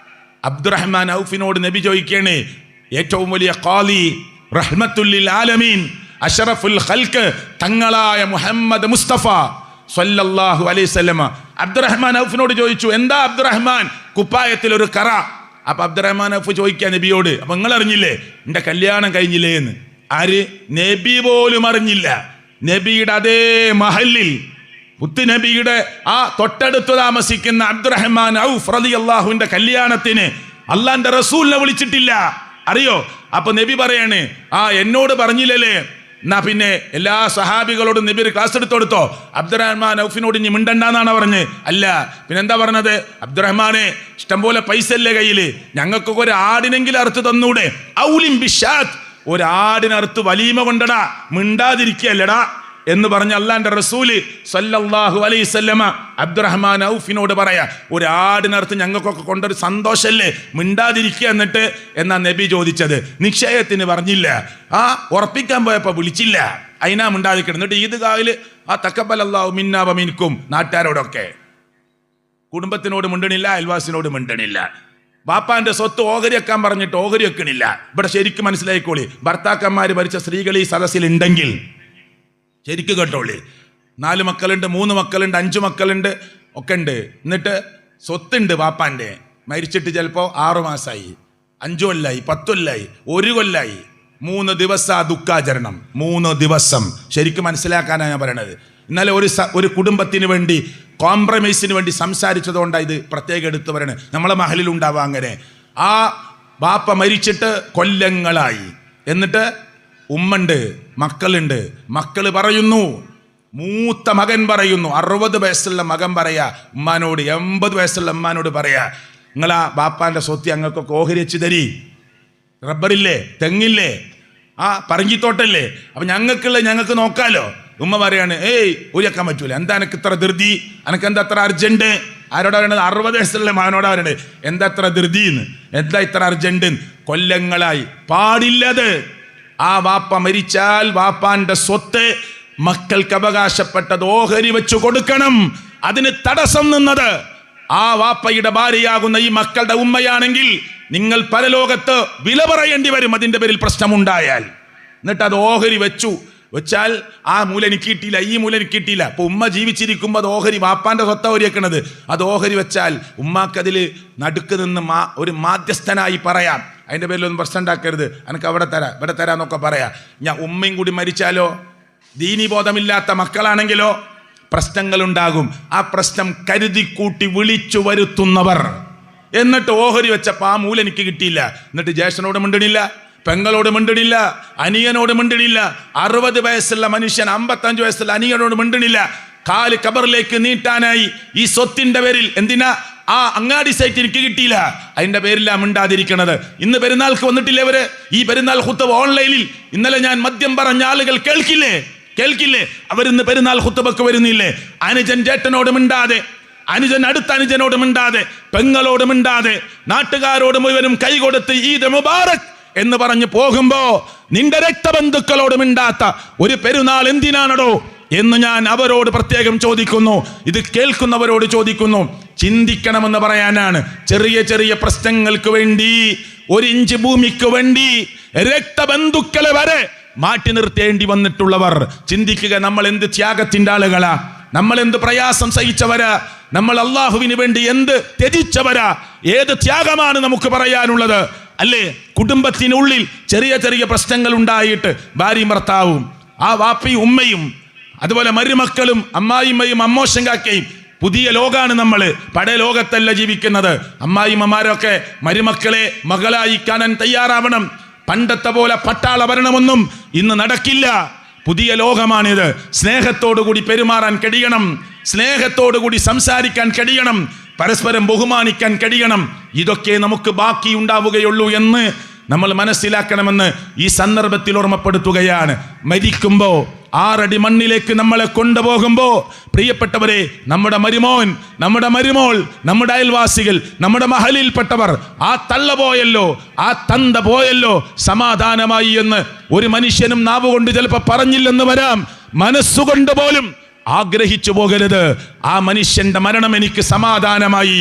അബ്ദുറഹ്മാൻ ഔഫിനോട് നബി ചോദിക്കണേ, ഏറ്റവും വലിയ ഖാലി, റഹ്മത്തുൽ ലിൽ ആലമീൻ, അഷ്റഫുൽ ഖൽഖ്, തങ്ങളായ മുഹമ്മദ് മുസ്തഫ സല്ലല്ലാഹു അലൈഹി വസല്ലമ അബ്ദുറഹ്മാൻ ഔഫിനോട് ചോദിച്ചു, എന്താ അബ്ദുറഹ്മാൻ കുപ്പായത്തിൽ ഒരു കറ? അപ്പൊ അബ്ദുറഹ്മാൻ ഔഫ് ചോദിക്കുക നബിയോട്, അപ്പൊ നിങ്ങൾ അറിഞ്ഞില്ലേ എന്റെ കല്യാണം കഴിഞ്ഞില്ലേ എന്ന്? ആര്? നബി പോലും അറിഞ്ഞില്ല. നബിയുടെ അതേ മഹല്ലിൽ, മുത്തുനബിയുടെ ആ തൊട്ടടുത്ത് താമസിക്കുന്ന അബ്ദുറഹ്മാൻ ഔഫ് റളിയല്ലാഹുവിന്റെ കല്യാണത്തിന് അള്ളാന്റെ റസൂലിനെ വിളിച്ചിട്ടില്ല. അറിയോ? അപ്പൊ നബി പറയാണ്, എന്നോട് പറഞ്ഞില്ലല്ലേ, എന്നാ പിന്നെ എല്ലാ സഹാബികളോടും നബി ഒരു ക്ലാസ് എടുത്തെടുത്തോ? അബ്ദുറഹ്മാൻ ഔഫിനോട് ഇനി മിണ്ടണ്ടെന്നാണ് പറഞ്ഞ്? അല്ല, പിന്നെന്താ പറഞ്ഞത്? അബ്ദുറഹ്മാനെ, ഇഷ്ടംപോലെ പൈസ അല്ലേ കയ്യില്, ഞങ്ങൾക്കൊക്കെ ഒരു ആടിനെങ്കിലും അറുത്ത് തന്നൂടെ? ഔലിം ബിഷാത്ത്, ഒരു ആടിനറുത്ത് വലീമ കൊണ്ടടാ, മിണ്ടാതിരിക്കല്ലടാ എന്ന് പറഞ്ഞ അള്ളാന്റെ റസൂല് സല്ലല്ലാഹു അലൈഹി വസല്ലമ അബ്ദുറഹ്മാൻ ഔഫിനോട് പറയാ, ഒരു ആടിനടുത്ത് ഞങ്ങൾക്കൊക്കെ കൊണ്ടൊരു സന്തോഷല്ലേ, മിണ്ടാതിരിക്കുക. എന്നിട്ട് എന്നാ നബി ചോദിച്ചത്? നിശ്ചയത്തിന് പറഞ്ഞില്ല, ഉറപ്പിക്കാൻ പോയപ്പോ വിളിച്ചില്ല, അതിനാ മിണ്ടാതിരിക്കണം. എന്നിട്ട് ഈദ്ഗാഹിൽ തഖബ്ബലല്ലാഹു മിന്നാ വ മിൻകും നാട്ടുകാരോടൊക്കെ, കുടുംബത്തിനോട് മിണ്ടണില്ല, അയൽവാസിനോട് മിണ്ടണില്ല. ബാപ്പാന്റെ സ്വത്ത് ഓഹരി വെക്കാൻ പറഞ്ഞിട്ട് ഓഹരി വെക്കണില്ല. ഇവിടെ ശരിക്കും മനസ്സിലായിക്കോളി, ഭർത്താക്കന്മാര് ഭരിച്ച സ്ത്രീകൾ ഈ സദസ്സിൽ ഉണ്ടെങ്കിൽ ശരിക്കും കേട്ടോളി, 4 മക്കളുണ്ട്, 3 മക്കളുണ്ട്, 5 മക്കളുണ്ട്, ഒക്കെ ഉണ്ട്. എന്നിട്ട് സ്വത്തുണ്ട് വാപ്പാൻ്റെ. മരിച്ചിട്ട് ചിലപ്പോൾ 6 മാസമായി, 5 കൊല്ലായി, 10 കൊല്ലായി, 1 കൊല്ലായി. 3 ദിവസം ദുഃഖാചരണം. 3 ദിവസം. ശരിക്കും മനസ്സിലാക്കാനാണ് ഞാൻ പറയണത്. ഇന്നലെ ഒരു കുടുംബത്തിന് വേണ്ടി കോംപ്രമൈസിന് വേണ്ടി സംസാരിച്ചതുകൊണ്ടാണ് ഇത് പ്രത്യേകം എടുത്തു പറയണത്. നമ്മളെ മഹലിലുണ്ടാവുക അങ്ങനെ. ആ ബാപ്പ മരിച്ചിട്ട് കൊല്ലങ്ങളായി. എന്നിട്ട് ഉമ്മണ്ട്, മക്കളുണ്ട്. മക്കള് പറയുന്നു, മൂത്ത മകൻ പറയുന്നു, 60 വയസ്സുള്ള മകൻ പറയാ ഉമ്മാനോട്, 80 വയസ്സുള്ള ഉമ്മാനോട് പറയാ, നിങ്ങളാ ബാപ്പാന്റെ സ്വത്ത് ഞങ്ങൾക്കൊക്കെ ഓഹരി വെച്ച് തരി. റബ്ബറില്ലേ, തെങ്ങില്ലേ, പറങ്കിത്തോട്ടല്ലേ, അപ്പൊ ഞങ്ങൾക്ക് നോക്കാലോ. ഉമ്മ പറയാണ്, ഊരിയാക്കാൻ പറ്റൂല. എന്താ എനക്ക് ഇത്ര ധൃതി, എനക്ക് എന്താ അത്ര അർജന്റ്? ആരോടാ പറയണത്? 60 വയസ്സുള്ള മകനോടാ പറയണത്. എന്താ ഇത്ര ധൃതിന്ന്, എന്താ ഇത്ര അർജന്റ്? കൊല്ലങ്ങളായി. പാടില്ലത്. ആ വാപ്പ മരിച്ചാൽ വാപ്പാന്റെ സ്വത്ത് മക്കൾക്ക് അവകാശപ്പെട്ടത് ഓഹരി വെച്ചു കൊടുക്കണം. അതിന് തടസ്സം നിന്നത് ആ വാപ്പയുടെ ഭാര്യയാകുന്ന ഈ മക്കളുടെ ഉമ്മയാണെങ്കിൽ നിങ്ങൾ പരലോകത്ത് വില പറയേണ്ടി വരും അതിന്റെ പേരിൽ പ്രശ്നമുണ്ടായാൽ. എന്നിട്ട് അത് ഓഹരി വെച്ചാൽ ആ മൂല എനിക്ക് കിട്ടിയില്ല, ഈ മൂല എനിക്ക് കിട്ടിയില്ല. അപ്പൊ ഉമ്മ ജീവിച്ചിരിക്കുമ്പോൾ അത് ഓഹരി, വാപ്പാന്റെ സ്വത്ത ഓഹരി വെക്കണത്, അത് ഓഹരി വെച്ചാൽ ഉമ്മാക്കതിൽ നടുക്ക് നിന്ന് ഒരു മാധ്യസ്ഥനായി പറയാം, അതിന്റെ പേരിലൊന്നും പ്രശ്നം ഉണ്ടാക്കരുത്, എനിക്ക് അവിടെ തരാം ഇവിടെ തരാന്നൊക്കെ പറയാം. ഞാൻ ഉമ്മയും കൂടി മരിച്ചാലോ, ദീനീബോധമില്ലാത്ത മക്കളാണെങ്കിലോ പ്രശ്നങ്ങൾ ഉണ്ടാകും. ആ പ്രശ്നം കരുതി കൂട്ടി വിളിച്ചു വരുത്തുന്നവർ. എന്നിട്ട് ഓഹരി വെച്ചപ്പോൾ ആ മൂല എനിക്ക് കിട്ടിയില്ല. എന്നിട്ട് ജ്യേഷ്ഠനോട് മിണ്ടണില്ല, പെങ്ങളോട് മിണ്ടണില്ല, അനിയനോട് മിണ്ടണില്ല. 60 വയസ്സുള്ള മനുഷ്യൻ 55 വയസ്സുള്ള അനിയനോട് മിണ്ടണില്ല. കാല് കബറിലേക്ക് നീട്ടാനായി ഈ സ്വത്തിന്റെ പേരിൽ. എന്തിനാ? ആ അങ്ങാടി സൈറ്റ് എനിക്ക് കിട്ടിയില്ല, അതിന്റെ പേരിലാണ് മിണ്ടാതിരിക്കണത്. ഇന്ന് പെരുന്നാൾക്ക് വന്നിട്ടില്ലേ അവര്? ഈ പെരുന്നാൾ ഖുത്ബ ഓൺലൈനിൽ ഇന്നലെ ഞാൻ മദ്യം പറഞ്ഞ ആളുകൾ കേൾക്കില്ലേ? അവരിന്ന് പെരുന്നാൾ ഖുത്ബക്ക് വരുന്നില്ലേ? അനുജൻ ചേട്ടനോട് മിണ്ടാതെ, അനുജൻ അടുത്ത അനുജനോട് മിണ്ടാതെ, പെങ്ങളോട് മിണ്ടാതെ, നാട്ടുകാരോട് മുഴുവനും കൈകൊടുത്ത് ഈദ് മുബാറക് എന്ന് പറഞ്ഞു പോകുമ്പോ നിന്റെ രക്തബന്ധുക്കളോട് മിണ്ടാത്ത ഒരു പെരുന്നാൾ എന്തിനാണോ എന്ന് ഞാൻ അവരോട് പ്രത്യേകം ചോദിക്കുന്നു. ഇത് കേൾക്കുന്നവരോട് ചോദിക്കുന്നു. ചിന്തിക്കണമെന്ന് പറയാനാണ്. ചെറിയ ചെറിയ പ്രശ്നങ്ങൾക്ക് വേണ്ടി, 1 ഇഞ്ച് ഭൂമിക്ക് വേണ്ടി രക്തബന്ധുക്കളെ വരെ മാറ്റി നിർത്തേണ്ടി വന്നിട്ടുള്ളവർ ചിന്തിക്കുക. നമ്മൾ എന്ത് ത്യാഗത്തിന്റെ ആളുകളാ, നമ്മൾ എന്ത് പ്രയാസം സഹിച്ചവരാ, നമ്മൾ അള്ളാഹുവിന് വേണ്ടി എന്ത് ത്യജിച്ചവരാ. ഏത് ത്യാഗമാണ് നമുക്ക് പറയാനുള്ളത് അല്ലേ? കുടുംബത്തിനുള്ളിൽ ചെറിയ ചെറിയ പ്രശ്നങ്ങൾ ഉണ്ടായിട്ട് ഭാര്യയും ഭർത്താവും, ആ വാപ്പയും ഉമ്മയും, അതുപോലെ മരുമക്കളും, അമ്മായിമ്മയും അമ്മോശങ്കാക്കയും. പുതിയ ലോകാണ് നമ്മൾ, പഴയ ലോകത്തല്ല ജീവിക്കുന്നത്. അമ്മായിമ്മമാരൊക്കെ മരുമക്കളെ മകളായി കാണാൻ തയ്യാറാവണം. പണ്ടത്തെ പോലെ പട്ടാള ഭരണമൊന്നും ഇന്ന് നടക്കില്ല. പുതിയ ലോകമാണിത്. സ്നേഹത്തോടുകൂടി പെരുമാറാൻ കഴിയണം, സ്നേഹത്തോടുകൂടി സംസാരിക്കാൻ കഴിയണം, പരസ്പരം ബഹുമാനിക്കാൻ കഴിയണം. ഇതൊക്കെ നമുക്ക് ബാക്കി ഉണ്ടാവുകയുള്ളൂ എന്ന് നമ്മൾ മനസ്സിലാക്കണമെന്ന് ഈ സന്ദർഭത്തിൽ ഓർമ്മപ്പെടുത്തുകയാണ്. മരിക്കുമ്പോ 6 അടി മണ്ണിലേക്ക് നമ്മളെ കൊണ്ടുപോകുമ്പോ പ്രിയപ്പെട്ടവരെ, നമ്മുടെ മരുമോൻ, നമ്മുടെ മരുമോൾ, നമ്മുടെ അയൽവാസികൾ, നമ്മുടെ മഹലിൽപ്പെട്ടവർ, ആ തള്ള പോയല്ലോ, ആ തന്ത പോയല്ലോ സമാധാനമായി എന്ന് ഒരു മനുഷ്യനും നാവുകൊണ്ട് ചിലപ്പോൾ പറഞ്ഞില്ലെന്ന് വരാം, മനസ്സുകൊണ്ട് പോലും ആഗ്രഹിച്ചു പോകരുത്. ആ മനുഷ്യന്റെ മരണം എനിക്ക് സമാധാനമായി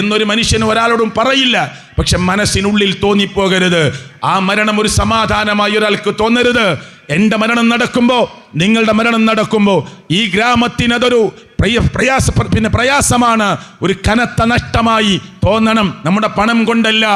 എന്നൊരു മനുഷ്യന് ഒരാളോടും പറയില്ല. പക്ഷെ മനസ്സിനുള്ളിൽ തോന്നിപ്പോകരുത്, ആ മരണം ഒരു സമാധാനമായി ഒരാൾക്ക് തോന്നരുത്. എൻ്റെ മരണം നടക്കുമ്പോ, നിങ്ങളുടെ മരണം നടക്കുമ്പോ ഈ ഗ്രാമത്തിനതൊരു പ്രയാസമാണ്, ഒരു കനത്ത നഷ്ടമായി തോന്നണം. നമ്മുടെ പണം കൊണ്ടല്ല,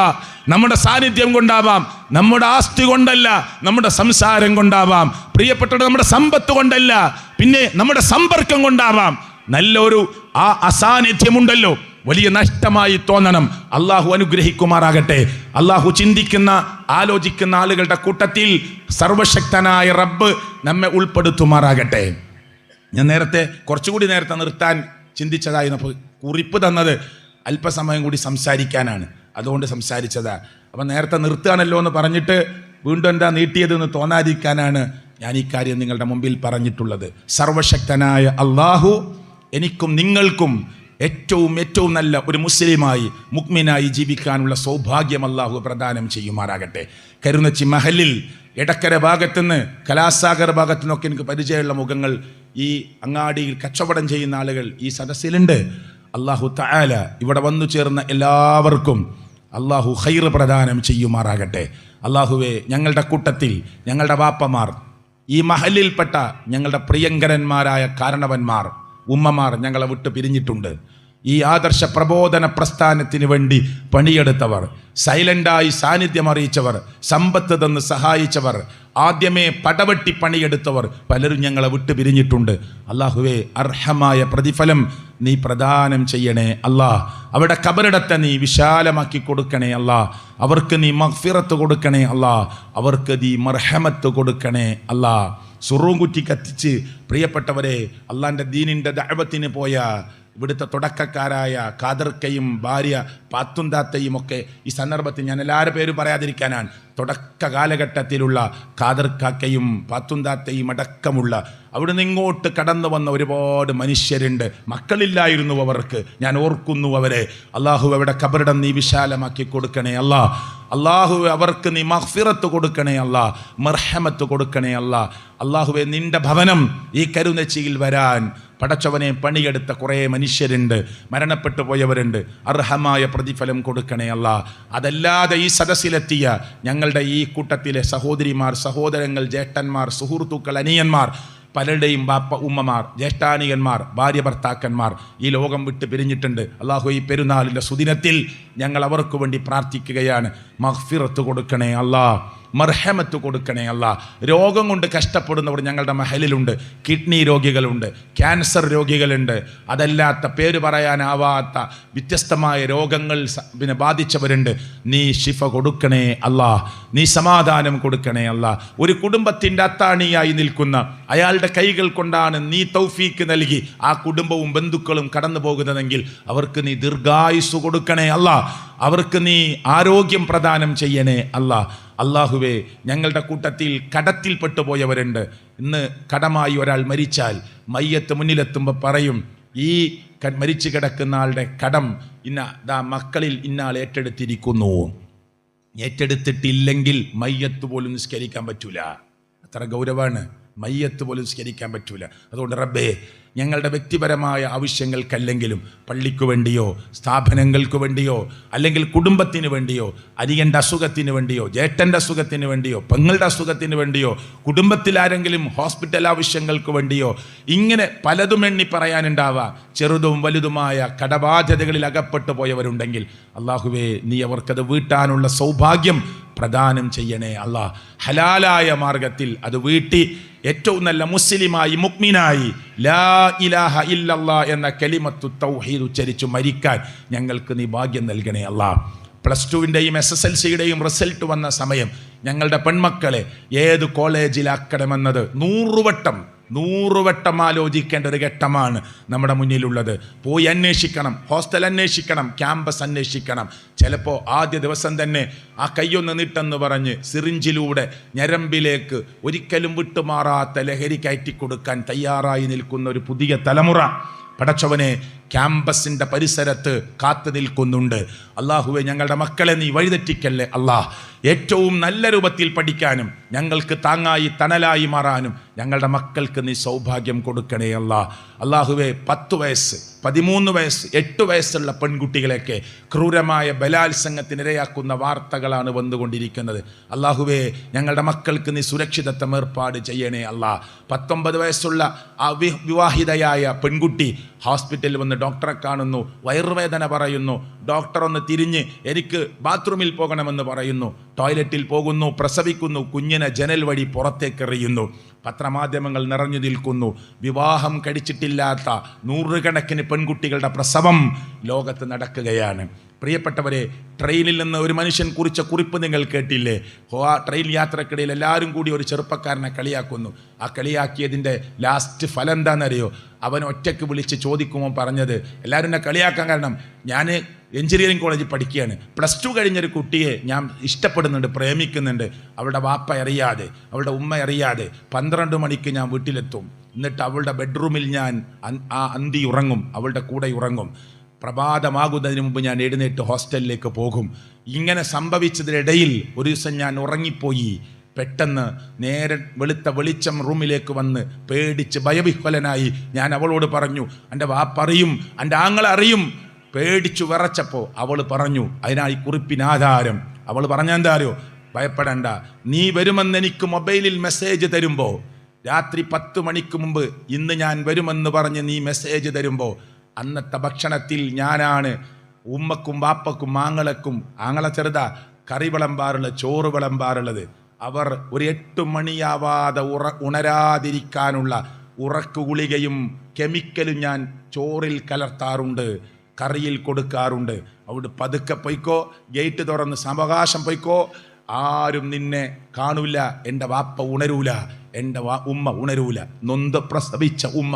നമ്മുടെ സാന്നിധ്യം കൊണ്ടാവാം, നമ്മുടെ ആസ്തി കൊണ്ടല്ല, നമ്മുടെ സംസാരം കൊണ്ടാവാം, പ്രിയപ്പെട്ടവർ നമ്മുടെ സമ്പത്ത് കൊണ്ടല്ല, പിന്നെ നമ്മുടെ സമ്പർക്കം കൊണ്ടാവാം. നല്ലൊരു ആ അസാന്നിധ്യമുണ്ടല്ലോ, വലിയ നഷ്ടമായി തോന്നണം. അള്ളാഹു അനുഗ്രഹിക്കുമാറാകട്ടെ. അള്ളാഹു ചിന്തിക്കുന്ന, ആലോചിക്കുന്ന ആളുകളുടെ കൂട്ടത്തിൽ സർവശക്തനായ റബ്ബ് നമ്മെ ഉൾപ്പെടുത്തുമാറാകട്ടെ. ഞാൻ കുറച്ചുകൂടി നേരത്തെ നിർത്താൻ ചിന്തിച്ചതായി കുറിപ്പ് തന്നത് അല്പസമയം കൂടി സംസാരിക്കാനാണ്, അതുകൊണ്ട് സംസാരിച്ചതാ. അപ്പം നേരത്തെ നിർത്തുകയാണല്ലോ എന്ന് പറഞ്ഞിട്ട് വീണ്ടും എന്താ നീട്ടിയതെന്ന് തോന്നാതിരിക്കാനാണ് ഞാൻ ഈ കാര്യം നിങ്ങളുടെ മുമ്പിൽ പറഞ്ഞിട്ടുള്ളത്. സർവശക്തനായ അള്ളാഹു എനിക്കും നിങ്ങൾക്കും ഏറ്റവും നല്ല ഒരു മുസ്ലിമായി, മുഅ്മിനായി ജീവിക്കാനുള്ള സൗഭാഗ്യം അള്ളാഹു പ്രദാനം ചെയ്യുമാറാകട്ടെ. കരുന്നച്ചി മഹലിൽ എടക്കര ഭാഗത്തുനിന്ന്, കലാസാഗർ ഭാഗത്തു നിന്നൊക്കെ എനിക്ക് പരിചയമുള്ള മുഖങ്ങൾ, ഈ അങ്ങാടിയിൽ കച്ചവടം ചെയ്യുന്ന ആളുകൾ ഈ സദസ്സിലുണ്ട്. അള്ളാഹു തആല ഇവിടെ വന്നു ചേർന്ന എല്ലാവർക്കും അള്ളാഹു ഖൈർ പ്രദാനം ചെയ്യുമാറാകട്ടെ. അള്ളാഹുവെ, ഞങ്ങളുടെ കൂട്ടത്തിൽ ഞങ്ങളുടെ വാപ്പമാർ, ഈ മഹലിൽപ്പെട്ട ഞങ്ങളുടെ പ്രിയങ്കരന്മാരായ കാരണവന്മാർ, ഉമ്മമാർ ഞങ്ങളെ വിട്ട് പിരിഞ്ഞിട്ടുണ്ട്. ഈ ആദർശ പ്രബോധന പ്രസ്ഥാനത്തിന് വേണ്ടി പണിയെടുത്തവർ, സൈലൻ്റായി സാന്നിധ്യം അറിയിച്ചവർ, സമ്പത്ത് തന്ന് സഹായിച്ചവർ, ആദ്യമേ പടവെട്ടി പണിയെടുത്തവർ പലരും ഞങ്ങളെ വിട്ട് പിരിഞ്ഞിട്ടുണ്ട്. അല്ലാഹുവേ, അർഹമായ പ്രതിഫലം നീ പ്രദാനം ചെയ്യണേ അല്ലാ. അവിടെ ഖബറിടത്തെ നീ വിശാലമാക്കി കൊടുക്കണേ അല്ലാ. അവർക്ക് നീ മഗ്ഫിറത്ത് കൊടുക്കണേ അല്ലാ. അവർക്ക് നീ മർഹമത്ത് കൊടുക്കണേ അല്ലാ. സുറൂം കുറ്റി കത്തിച്ച് പ്രിയപ്പെട്ടവരെ, അള്ളാൻ്റെ ദീനിൻ്റെ ദഅവത്തിന് പോയ ഇവിടുത്തെ തുടക്കക്കാരായ ഖാദർക്കയും ഭാര്യ പാത്തുന്താത്തയും ഒക്കെ ഈ സന്ദർഭത്തിൽ ഞാൻ എല്ലാവരുടെ പേരും പറയാതിരിക്കാനാണ്. തുടക്ക കാലഘട്ടത്തിലുള്ള ഖാദർക്കാക്കയും പാത്തുന്താത്തയും അടക്കമുള്ള അവിടുന്ന് ഇങ്ങോട്ട് കടന്നു വന്ന ഒരുപാട് മനുഷ്യരുണ്ട്. മക്കളില്ലായിരുന്നു അവർക്ക്, ഞാൻ ഓർക്കുന്നു അവരെ. അള്ളാഹു അവിടെ ഖബറിടം നീ വിശാലമാക്കി കൊടുക്കണേ അല്ലാ. അള്ളാഹു അവർക്ക് നീ മഗ്ഫിറത്ത് കൊടുക്കണേ അല്ലാ, മർഹമത്ത് കൊടുക്കണേ അല്ലാ. അള്ളാഹുവെ, നിന്റെ ഭവനം ഈ കരുനച്ചിയിൽ വരാൻ പടച്ചവനെ പണിയെടുത്ത കുറേ മനുഷ്യരുണ്ട്, മരണപ്പെട്ടു പോയവരുണ്ട്. അർഹമായ പ്രതിഫലം കൊടുക്കണേ അല്ലാ. അതല്ലാതെ ഈ സദസ്സിലെത്തിയ ഞങ്ങളുടെ ഈ കൂട്ടത്തിലെ സഹോദരിമാർ, സഹോദരങ്ങൾ, ജ്യേഷ്ഠന്മാർ, സുഹൃത്തുക്കൾ, അനിയന്മാർ, പലരുടെയും ബാപ്പ, ഉമ്മമാർ, ജ്യേഷ്ഠാനിയന്മാർ, ഭാര്യ, ഭർത്താക്കന്മാർ ഈ ലോകം വിട്ട് പിരിഞ്ഞിട്ടുണ്ട്. അള്ളാഹു ഈ പെരുന്നാളിൻ്റെ സുദിനത്തിൽ ഞങ്ങൾ അവർക്ക് വേണ്ടി പ്രാർത്ഥിക്കുകയാണ്. മഗ്ഫിറത്ത് കൊടുക്കണേ അല്ലാ, മർഹമത്ത് കൊടുക്കണേ അല്ലാ. രോഗം കൊണ്ട് കഷ്ടപ്പെടുന്നവർ ഞങ്ങളുടെ മഹലിലുണ്ട്. കിഡ്നി രോഗികളുണ്ട്, ക്യാൻസർ രോഗികളുണ്ട്, അതല്ലാത്ത പേര് പറയാനാവാത്ത വ്യത്യസ്തമായ രോഗങ്ങൾ ബാധിച്ചവരുണ്ട്. നീ ശിഫ കൊടുക്കണേ അല്ലാ, നീ സമാധാനം കൊടുക്കണേ അല്ലാ. ഒരു കുടുംബത്തിൻ്റെ അത്താണിയായി നിൽക്കുന്ന അയാളുടെ കൈകൾ കൊണ്ടാണ് നീ തൗഫീക്ക് നൽകി ആ കുടുംബവും ബന്ധുക്കളും കടന്നു പോകുന്നതെങ്കിൽ അവർക്ക് നീ ദീർഘായുസ് കൊടുക്കണേ അല്ലാ. അവർക്ക് നീ ആരോഗ്യം പ്രദാനം ചെയ്യണേ അല്ലാ. അള്ളാഹുവേ, ഞങ്ങളുടെ കൂട്ടത്തിൽ കടത്തിൽപ്പെട്ടു പോയവരുണ്ട്. ഇന്ന് കടമായി ഒരാൾ മരിച്ചാൽ മയ്യത്ത് മുന്നിലെത്തുമ്പോൾ പറയും, ഈ മരിച്ചു കിടക്കുന്ന ആളുടെ കടം മക്കളിൽ ഇന്നാൾ ഏറ്റെടുത്തിരിക്കുന്നു. ഏറ്റെടുത്തിട്ടില്ലെങ്കിൽ മയ്യത്ത് പോലും നിസ്കരിക്കാൻ പറ്റൂല. അത്ര ഗൗരവമാണ്. മയ്യത്ത് പോലും നിസ്കരിക്കാൻ പറ്റൂല. അതുകൊണ്ട് റബ്ബേ, ഞങ്ങളുടെ വ്യക്തിപരമായ ആവശ്യങ്ങൾക്കല്ലെങ്കിലും പള്ളിക്ക് വേണ്ടിയോ സ്ഥാപനങ്ങൾക്ക് വേണ്ടിയോ അല്ലെങ്കിൽ കുടുംബത്തിന് വേണ്ടിയോ അരിയൻ്റെ അസുഖത്തിന് വേണ്ടിയോ ജേട്ടൻ്റെ അസുഖത്തിന് വേണ്ടിയോ പെങ്ങളുടെ അസുഖത്തിന് വേണ്ടിയോ കുടുംബത്തിൽ ആരെങ്കിലും ഹോസ്പിറ്റൽ ആവശ്യങ്ങൾക്ക് വേണ്ടിയോ ഇങ്ങനെ പലതും എണ്ണി പറയാനുണ്ടാവാം. ചെറുതും വലുതുമായ കടബാധ്യതകളിൽ അകപ്പെട്ടു പോയവരുണ്ടെങ്കിൽ അള്ളാഹുവേ, നീ അവർക്കത് വീട്ടാനുള്ള സൗഭാഗ്യം പ്രദാനം ചെയ്യണേ അല്ലാ. ഹലാലായ മാർഗത്തിൽ അത് വീട്ടി ഏറ്റവും നല്ല മുസ്ലിമായി മുഅ്മിനായി ലാ ഇലാഹ ഇല്ലല്ലാ എന്ന കലിമത്തു തൗഹീദ് ഉച്ചരിച്ചു മരിക്കാൻ ഞങ്ങൾക്ക് നീ ഭാഗ്യം നൽകണേ അല്ലാ. +2-ൻ്റെയും SSLC-യുടെയും റിസൾട്ട് വന്ന സമയം ഞങ്ങളുടെ പെൺമക്കളെ ഏത് കോളേജിലാക്കണമെന്നത് 100 വട്ടം ആലോചിക്കേണ്ട ഒരു ഘട്ടമാണ് നമ്മുടെ മുന്നിലുള്ളത്. പോയി അന്വേഷിക്കണം, ഹോസ്റ്റൽ അന്വേഷിക്കണം, ക്യാമ്പസ് അന്വേഷിക്കണം. ചിലപ്പോൾ ആദ്യ ദിവസം തന്നെ ആ കയ്യൊന്ന് നീട്ടെന്ന് പറഞ്ഞ് സിറിഞ്ചിലൂടെ ഞരമ്പിലേക്ക് ഒരിക്കലും വിട്ടുമാറാത്ത ലഹരി കയറ്റി കൊടുക്കാൻ തയ്യാറായി നിൽക്കുന്ന ഒരു പുതിയ തലമുറ പടച്ചവനെ ക്യാമ്പസിൻ്റെ പരിസരത്ത് കാത്തു നിൽക്കുന്നുണ്ട്. അള്ളാഹുവെ, ഞങ്ങളുടെ മക്കളെ നീ വഴിതെറ്റിക്കല്ലേ അല്ലാ. ഏറ്റവും നല്ല രൂപത്തിൽ പഠിക്കാനും ഞങ്ങൾക്ക് താങ്ങായി തണലായി മാറാനും ഞങ്ങളുടെ മക്കൾക്ക് നീ സൗഭാഗ്യം കൊടുക്കണേ അല്ലാ. അള്ളാഹുവെ, 10 വയസ്സ് 13 വയസ്സ് 8 വയസ്സുള്ള പെൺകുട്ടികളെയൊക്കെ ക്രൂരമായ ബലാത്സംഗത്തിനിരയാക്കുന്ന വാർത്തകളാണ് വന്നുകൊണ്ടിരിക്കുന്നത്. അള്ളാഹുവെ, ഞങ്ങളുടെ മക്കൾക്ക് നീ സുരക്ഷിതത്വം ഏർപ്പാട് ചെയ്യണേ അല്ലാ. 19 വയസ്സുള്ള ആ വിവാഹിതയായ പെൺകുട്ടി ഹോസ്പിറ്റലിൽ വന്ന് ഡോക്ടറെ കാണുന്നു, വയറുവേദന പറയുന്നു. ഡോക്ടർ ഒന്ന് തിരിഞ്ഞ് എനിക്ക് ബാത്റൂമിൽ പോകണമെന്ന് പറയുന്നു. ടോയ്ലറ്റിൽ പോകുന്നു, പ്രസവിക്കുന്നു, കുഞ്ഞിനെ ജനൽ വഴി പുറത്തേക്കെറിയുന്നു. പത്രമാധ്യമങ്ങൾ നിറഞ്ഞു നിൽക്കുന്നു. വിവാഹം കഴിച്ചിട്ടില്ലാത്ത 100 കണക്കിന് പെൺകുട്ടികളുടെ പ്രസവം ലോകത്ത് നടക്കുകയാണ്. പ്രിയപ്പെട്ടവരെ, ട്രെയിനിൽ നിന്ന് ഒരു മനുഷ്യൻ കുറിച്ച കുറിപ്പ് നിങ്ങൾ കേട്ടില്ലേ? ആ ട്രെയിൻ യാത്രക്കിടയിൽ എല്ലാവരും കൂടി ഒരു ചെറുപ്പക്കാരനെ കളിയാക്കുന്നു. ആ കളിയാക്കിയതിൻ്റെ ലാസ്റ്റ് ഫലം എന്താണെന്നറിയോ? അവൻ ഒറ്റയ്ക്ക് വിളിച്ച് ചോദിക്കുമ്പോൾ പറഞ്ഞത്, എല്ലാവരും എന്നെ കളിയാക്കാൻ കാരണം ഞാൻ എഞ്ചിനീയറിംഗ് കോളേജിൽ പഠിക്കുകയാണ്, +2 കഴിഞ്ഞൊരു കുട്ടിയെ ഞാൻ ഇഷ്ടപ്പെടുന്നുണ്ട്, പ്രേമിക്കുന്നുണ്ട്. അവളുടെ വാപ്പ അറിയാതെ, അവളുടെ ഉമ്മ അറിയാതെ 12 മണിക്ക് ഞാൻ വീട്ടിലെത്തും. എന്നിട്ട് അവളുടെ ബെഡ്റൂമിൽ ഞാൻ ആ അന്തി ഉറങ്ങും, അവളുടെ കൂടെ ഉറങ്ങും. പ്രഭാതമാകുന്നതിന് മുമ്പ് ഞാൻ എഴുന്നേറ്റ് ഹോസ്റ്റലിലേക്ക് പോകും. ഇങ്ങനെ സംഭവിച്ചതിനിടയിൽ ഒരു ദിവസം ഞാൻ ഉറങ്ങിപ്പോയി. പെട്ടെന്ന് നേരെ വെളുത്ത വെളിച്ചം റൂമിലേക്ക് വന്ന് പേടിച്ച് ഭയവിഹ്വലനായി ഞാൻ അവളോട് പറഞ്ഞു, എൻ്റെ വാപ്പറിയും, എൻ്റെ ആങ്ങളറിയും. പേടിച്ചു വിറച്ചപ്പോൾ അവൾ പറഞ്ഞു, അതിനായി കുറിപ്പിനാധാരം അവൾ പറഞ്ഞെന്താ അറിയോ? ഭയപ്പെടണ്ട, നീ വരുമെന്ന് എനിക്ക് മൊബൈലിൽ മെസ്സേജ് തരുമ്പോൾ രാത്രി 10 മണിക്ക് മുമ്പ് ഇന്ന് ഞാൻ വരുമെന്ന് പറഞ്ഞ് നീ മെസ്സേജ് തരുമ്പോൾ അന്നത്തെ ഭക്ഷണത്തിൽ ഞാനാണ് ഉമ്മക്കും വാപ്പക്കും ആങ്ങളെ ചെറുതാ കറി വിളമ്പാറുള്ളത്, ചോറ് വിളമ്പാറുള്ളത്. അവർ ഒരു 8 മണിയാവാതെ ഉണരാതിരിക്കാനുള്ള ഉറക്കു ഗുളികയും കെമിക്കലും ഞാൻ ചോറിൽ കലർത്താറുണ്ട്, കറിയിൽ കൊടുക്കാറുണ്ട്. അവിടെ പതുക്കെ പൊയ്ക്കോ, ഗേറ്റ് തുറന്ന് സാവകാശം പൊയ്ക്കോ, ആരും നിന്നെ കാണൂല, എൻ്റെ വാപ്പ ഉണരൂല, എൻ്റെ ഉമ്മ ഉണരൂല. നൊന്ത് പ്രസവിച്ച ഉമ്മ,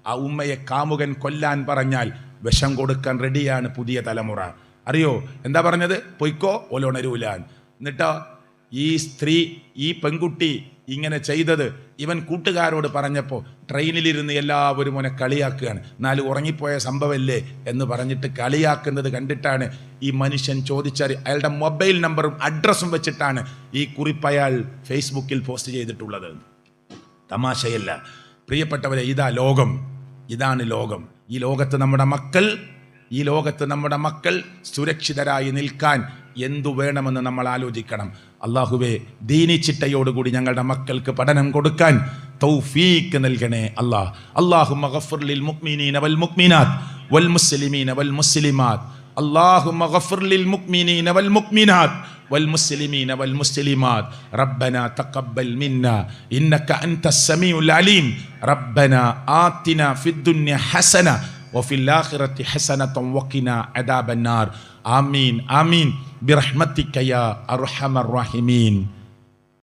ആ ഉമ്മയെ കാമുകൻ കൊല്ലാൻ പറഞ്ഞാൽ വിഷം കൊടുക്കാൻ റെഡിയാണ് പുതിയ തലമുറ. അറിയോ എന്താ പറഞ്ഞത്? പൊയ്ക്കോ, ഓലുണരൂലാൻ. എന്നിട്ടോ ഈ സ്ത്രീ, ഈ പെൺകുട്ടി ഇങ്ങനെ ചെയ്തത് ഇവൻ കൂട്ടുകാരോട് പറഞ്ഞപ്പോൾ ട്രെയിനിലിരുന്ന് എല്ലാവരും മോനെ കളിയാക്കുകയാണ്. 4 ഉറങ്ങിപ്പോയ സംഭവമല്ലേ എന്ന് പറഞ്ഞിട്ട് കളിയാക്കുന്നത് കണ്ടിട്ടാണ് ഈ മനുഷ്യൻ അയാളുടെ മൊബൈൽ നമ്പറും അഡ്രസ്സും വെച്ചിട്ടാണ് ഈ കുറിപ്പ് അയാൾ ഫേസ്ബുക്കിൽ പോസ്റ്റ് ചെയ്തിട്ടുള്ളത്. തമാശയല്ല പ്രിയപ്പെട്ടവരെ, ഇതാണ് ലോകം. ഈ ലോകത്ത് നമ്മുടെ മക്കൾ സുരക്ഷിതരായി നിൽക്കാൻ എന്തു വേണമെന്ന് നമ്മൾ ആലോചിക്കണം. അല്ലാഹുവേ, ദീനി ചിട്ടയോടുകൂടി ഞങ്ങളുടെ മക്കൾക്ക് പഠനം കൊടുക്കാൻ തൗഫീക്ക് നൽകണേ അല്ലാഹ്. അല്ലാഹുമ്മ ഗഫിർ ലിൽ മുഅ്മിനീന വൽ മുഅ്മിനാത്ത് വൽ മുസ്ലിമീന വൽ മുസ്ലിമാത്ത്. അല്ലാഹുമ്മ ഗഫിർ ലിൽ മുഅ്മിനീന വൽ മുഅ്മിനാത്ത് വൽ മുസ്ലിമീന വൽ മുസ്ലിമാത്ത്. റബ്ബനാ തഖബ്ബൽ മിന്നാ ഇന്നക അൻതസ് സമീഉൽ അലീം. റബ്ബനാ ആതിനാ ഫിദ് ദുനിയ ഹസന വഫിൽ ആഖിറതി ഹസനതൻ വഖിനാ അദാബന്നാർ. ആമീൻ ആമീൻ ബിറഹ്മതിക യാ അർഹമർ റഹീമീൻ.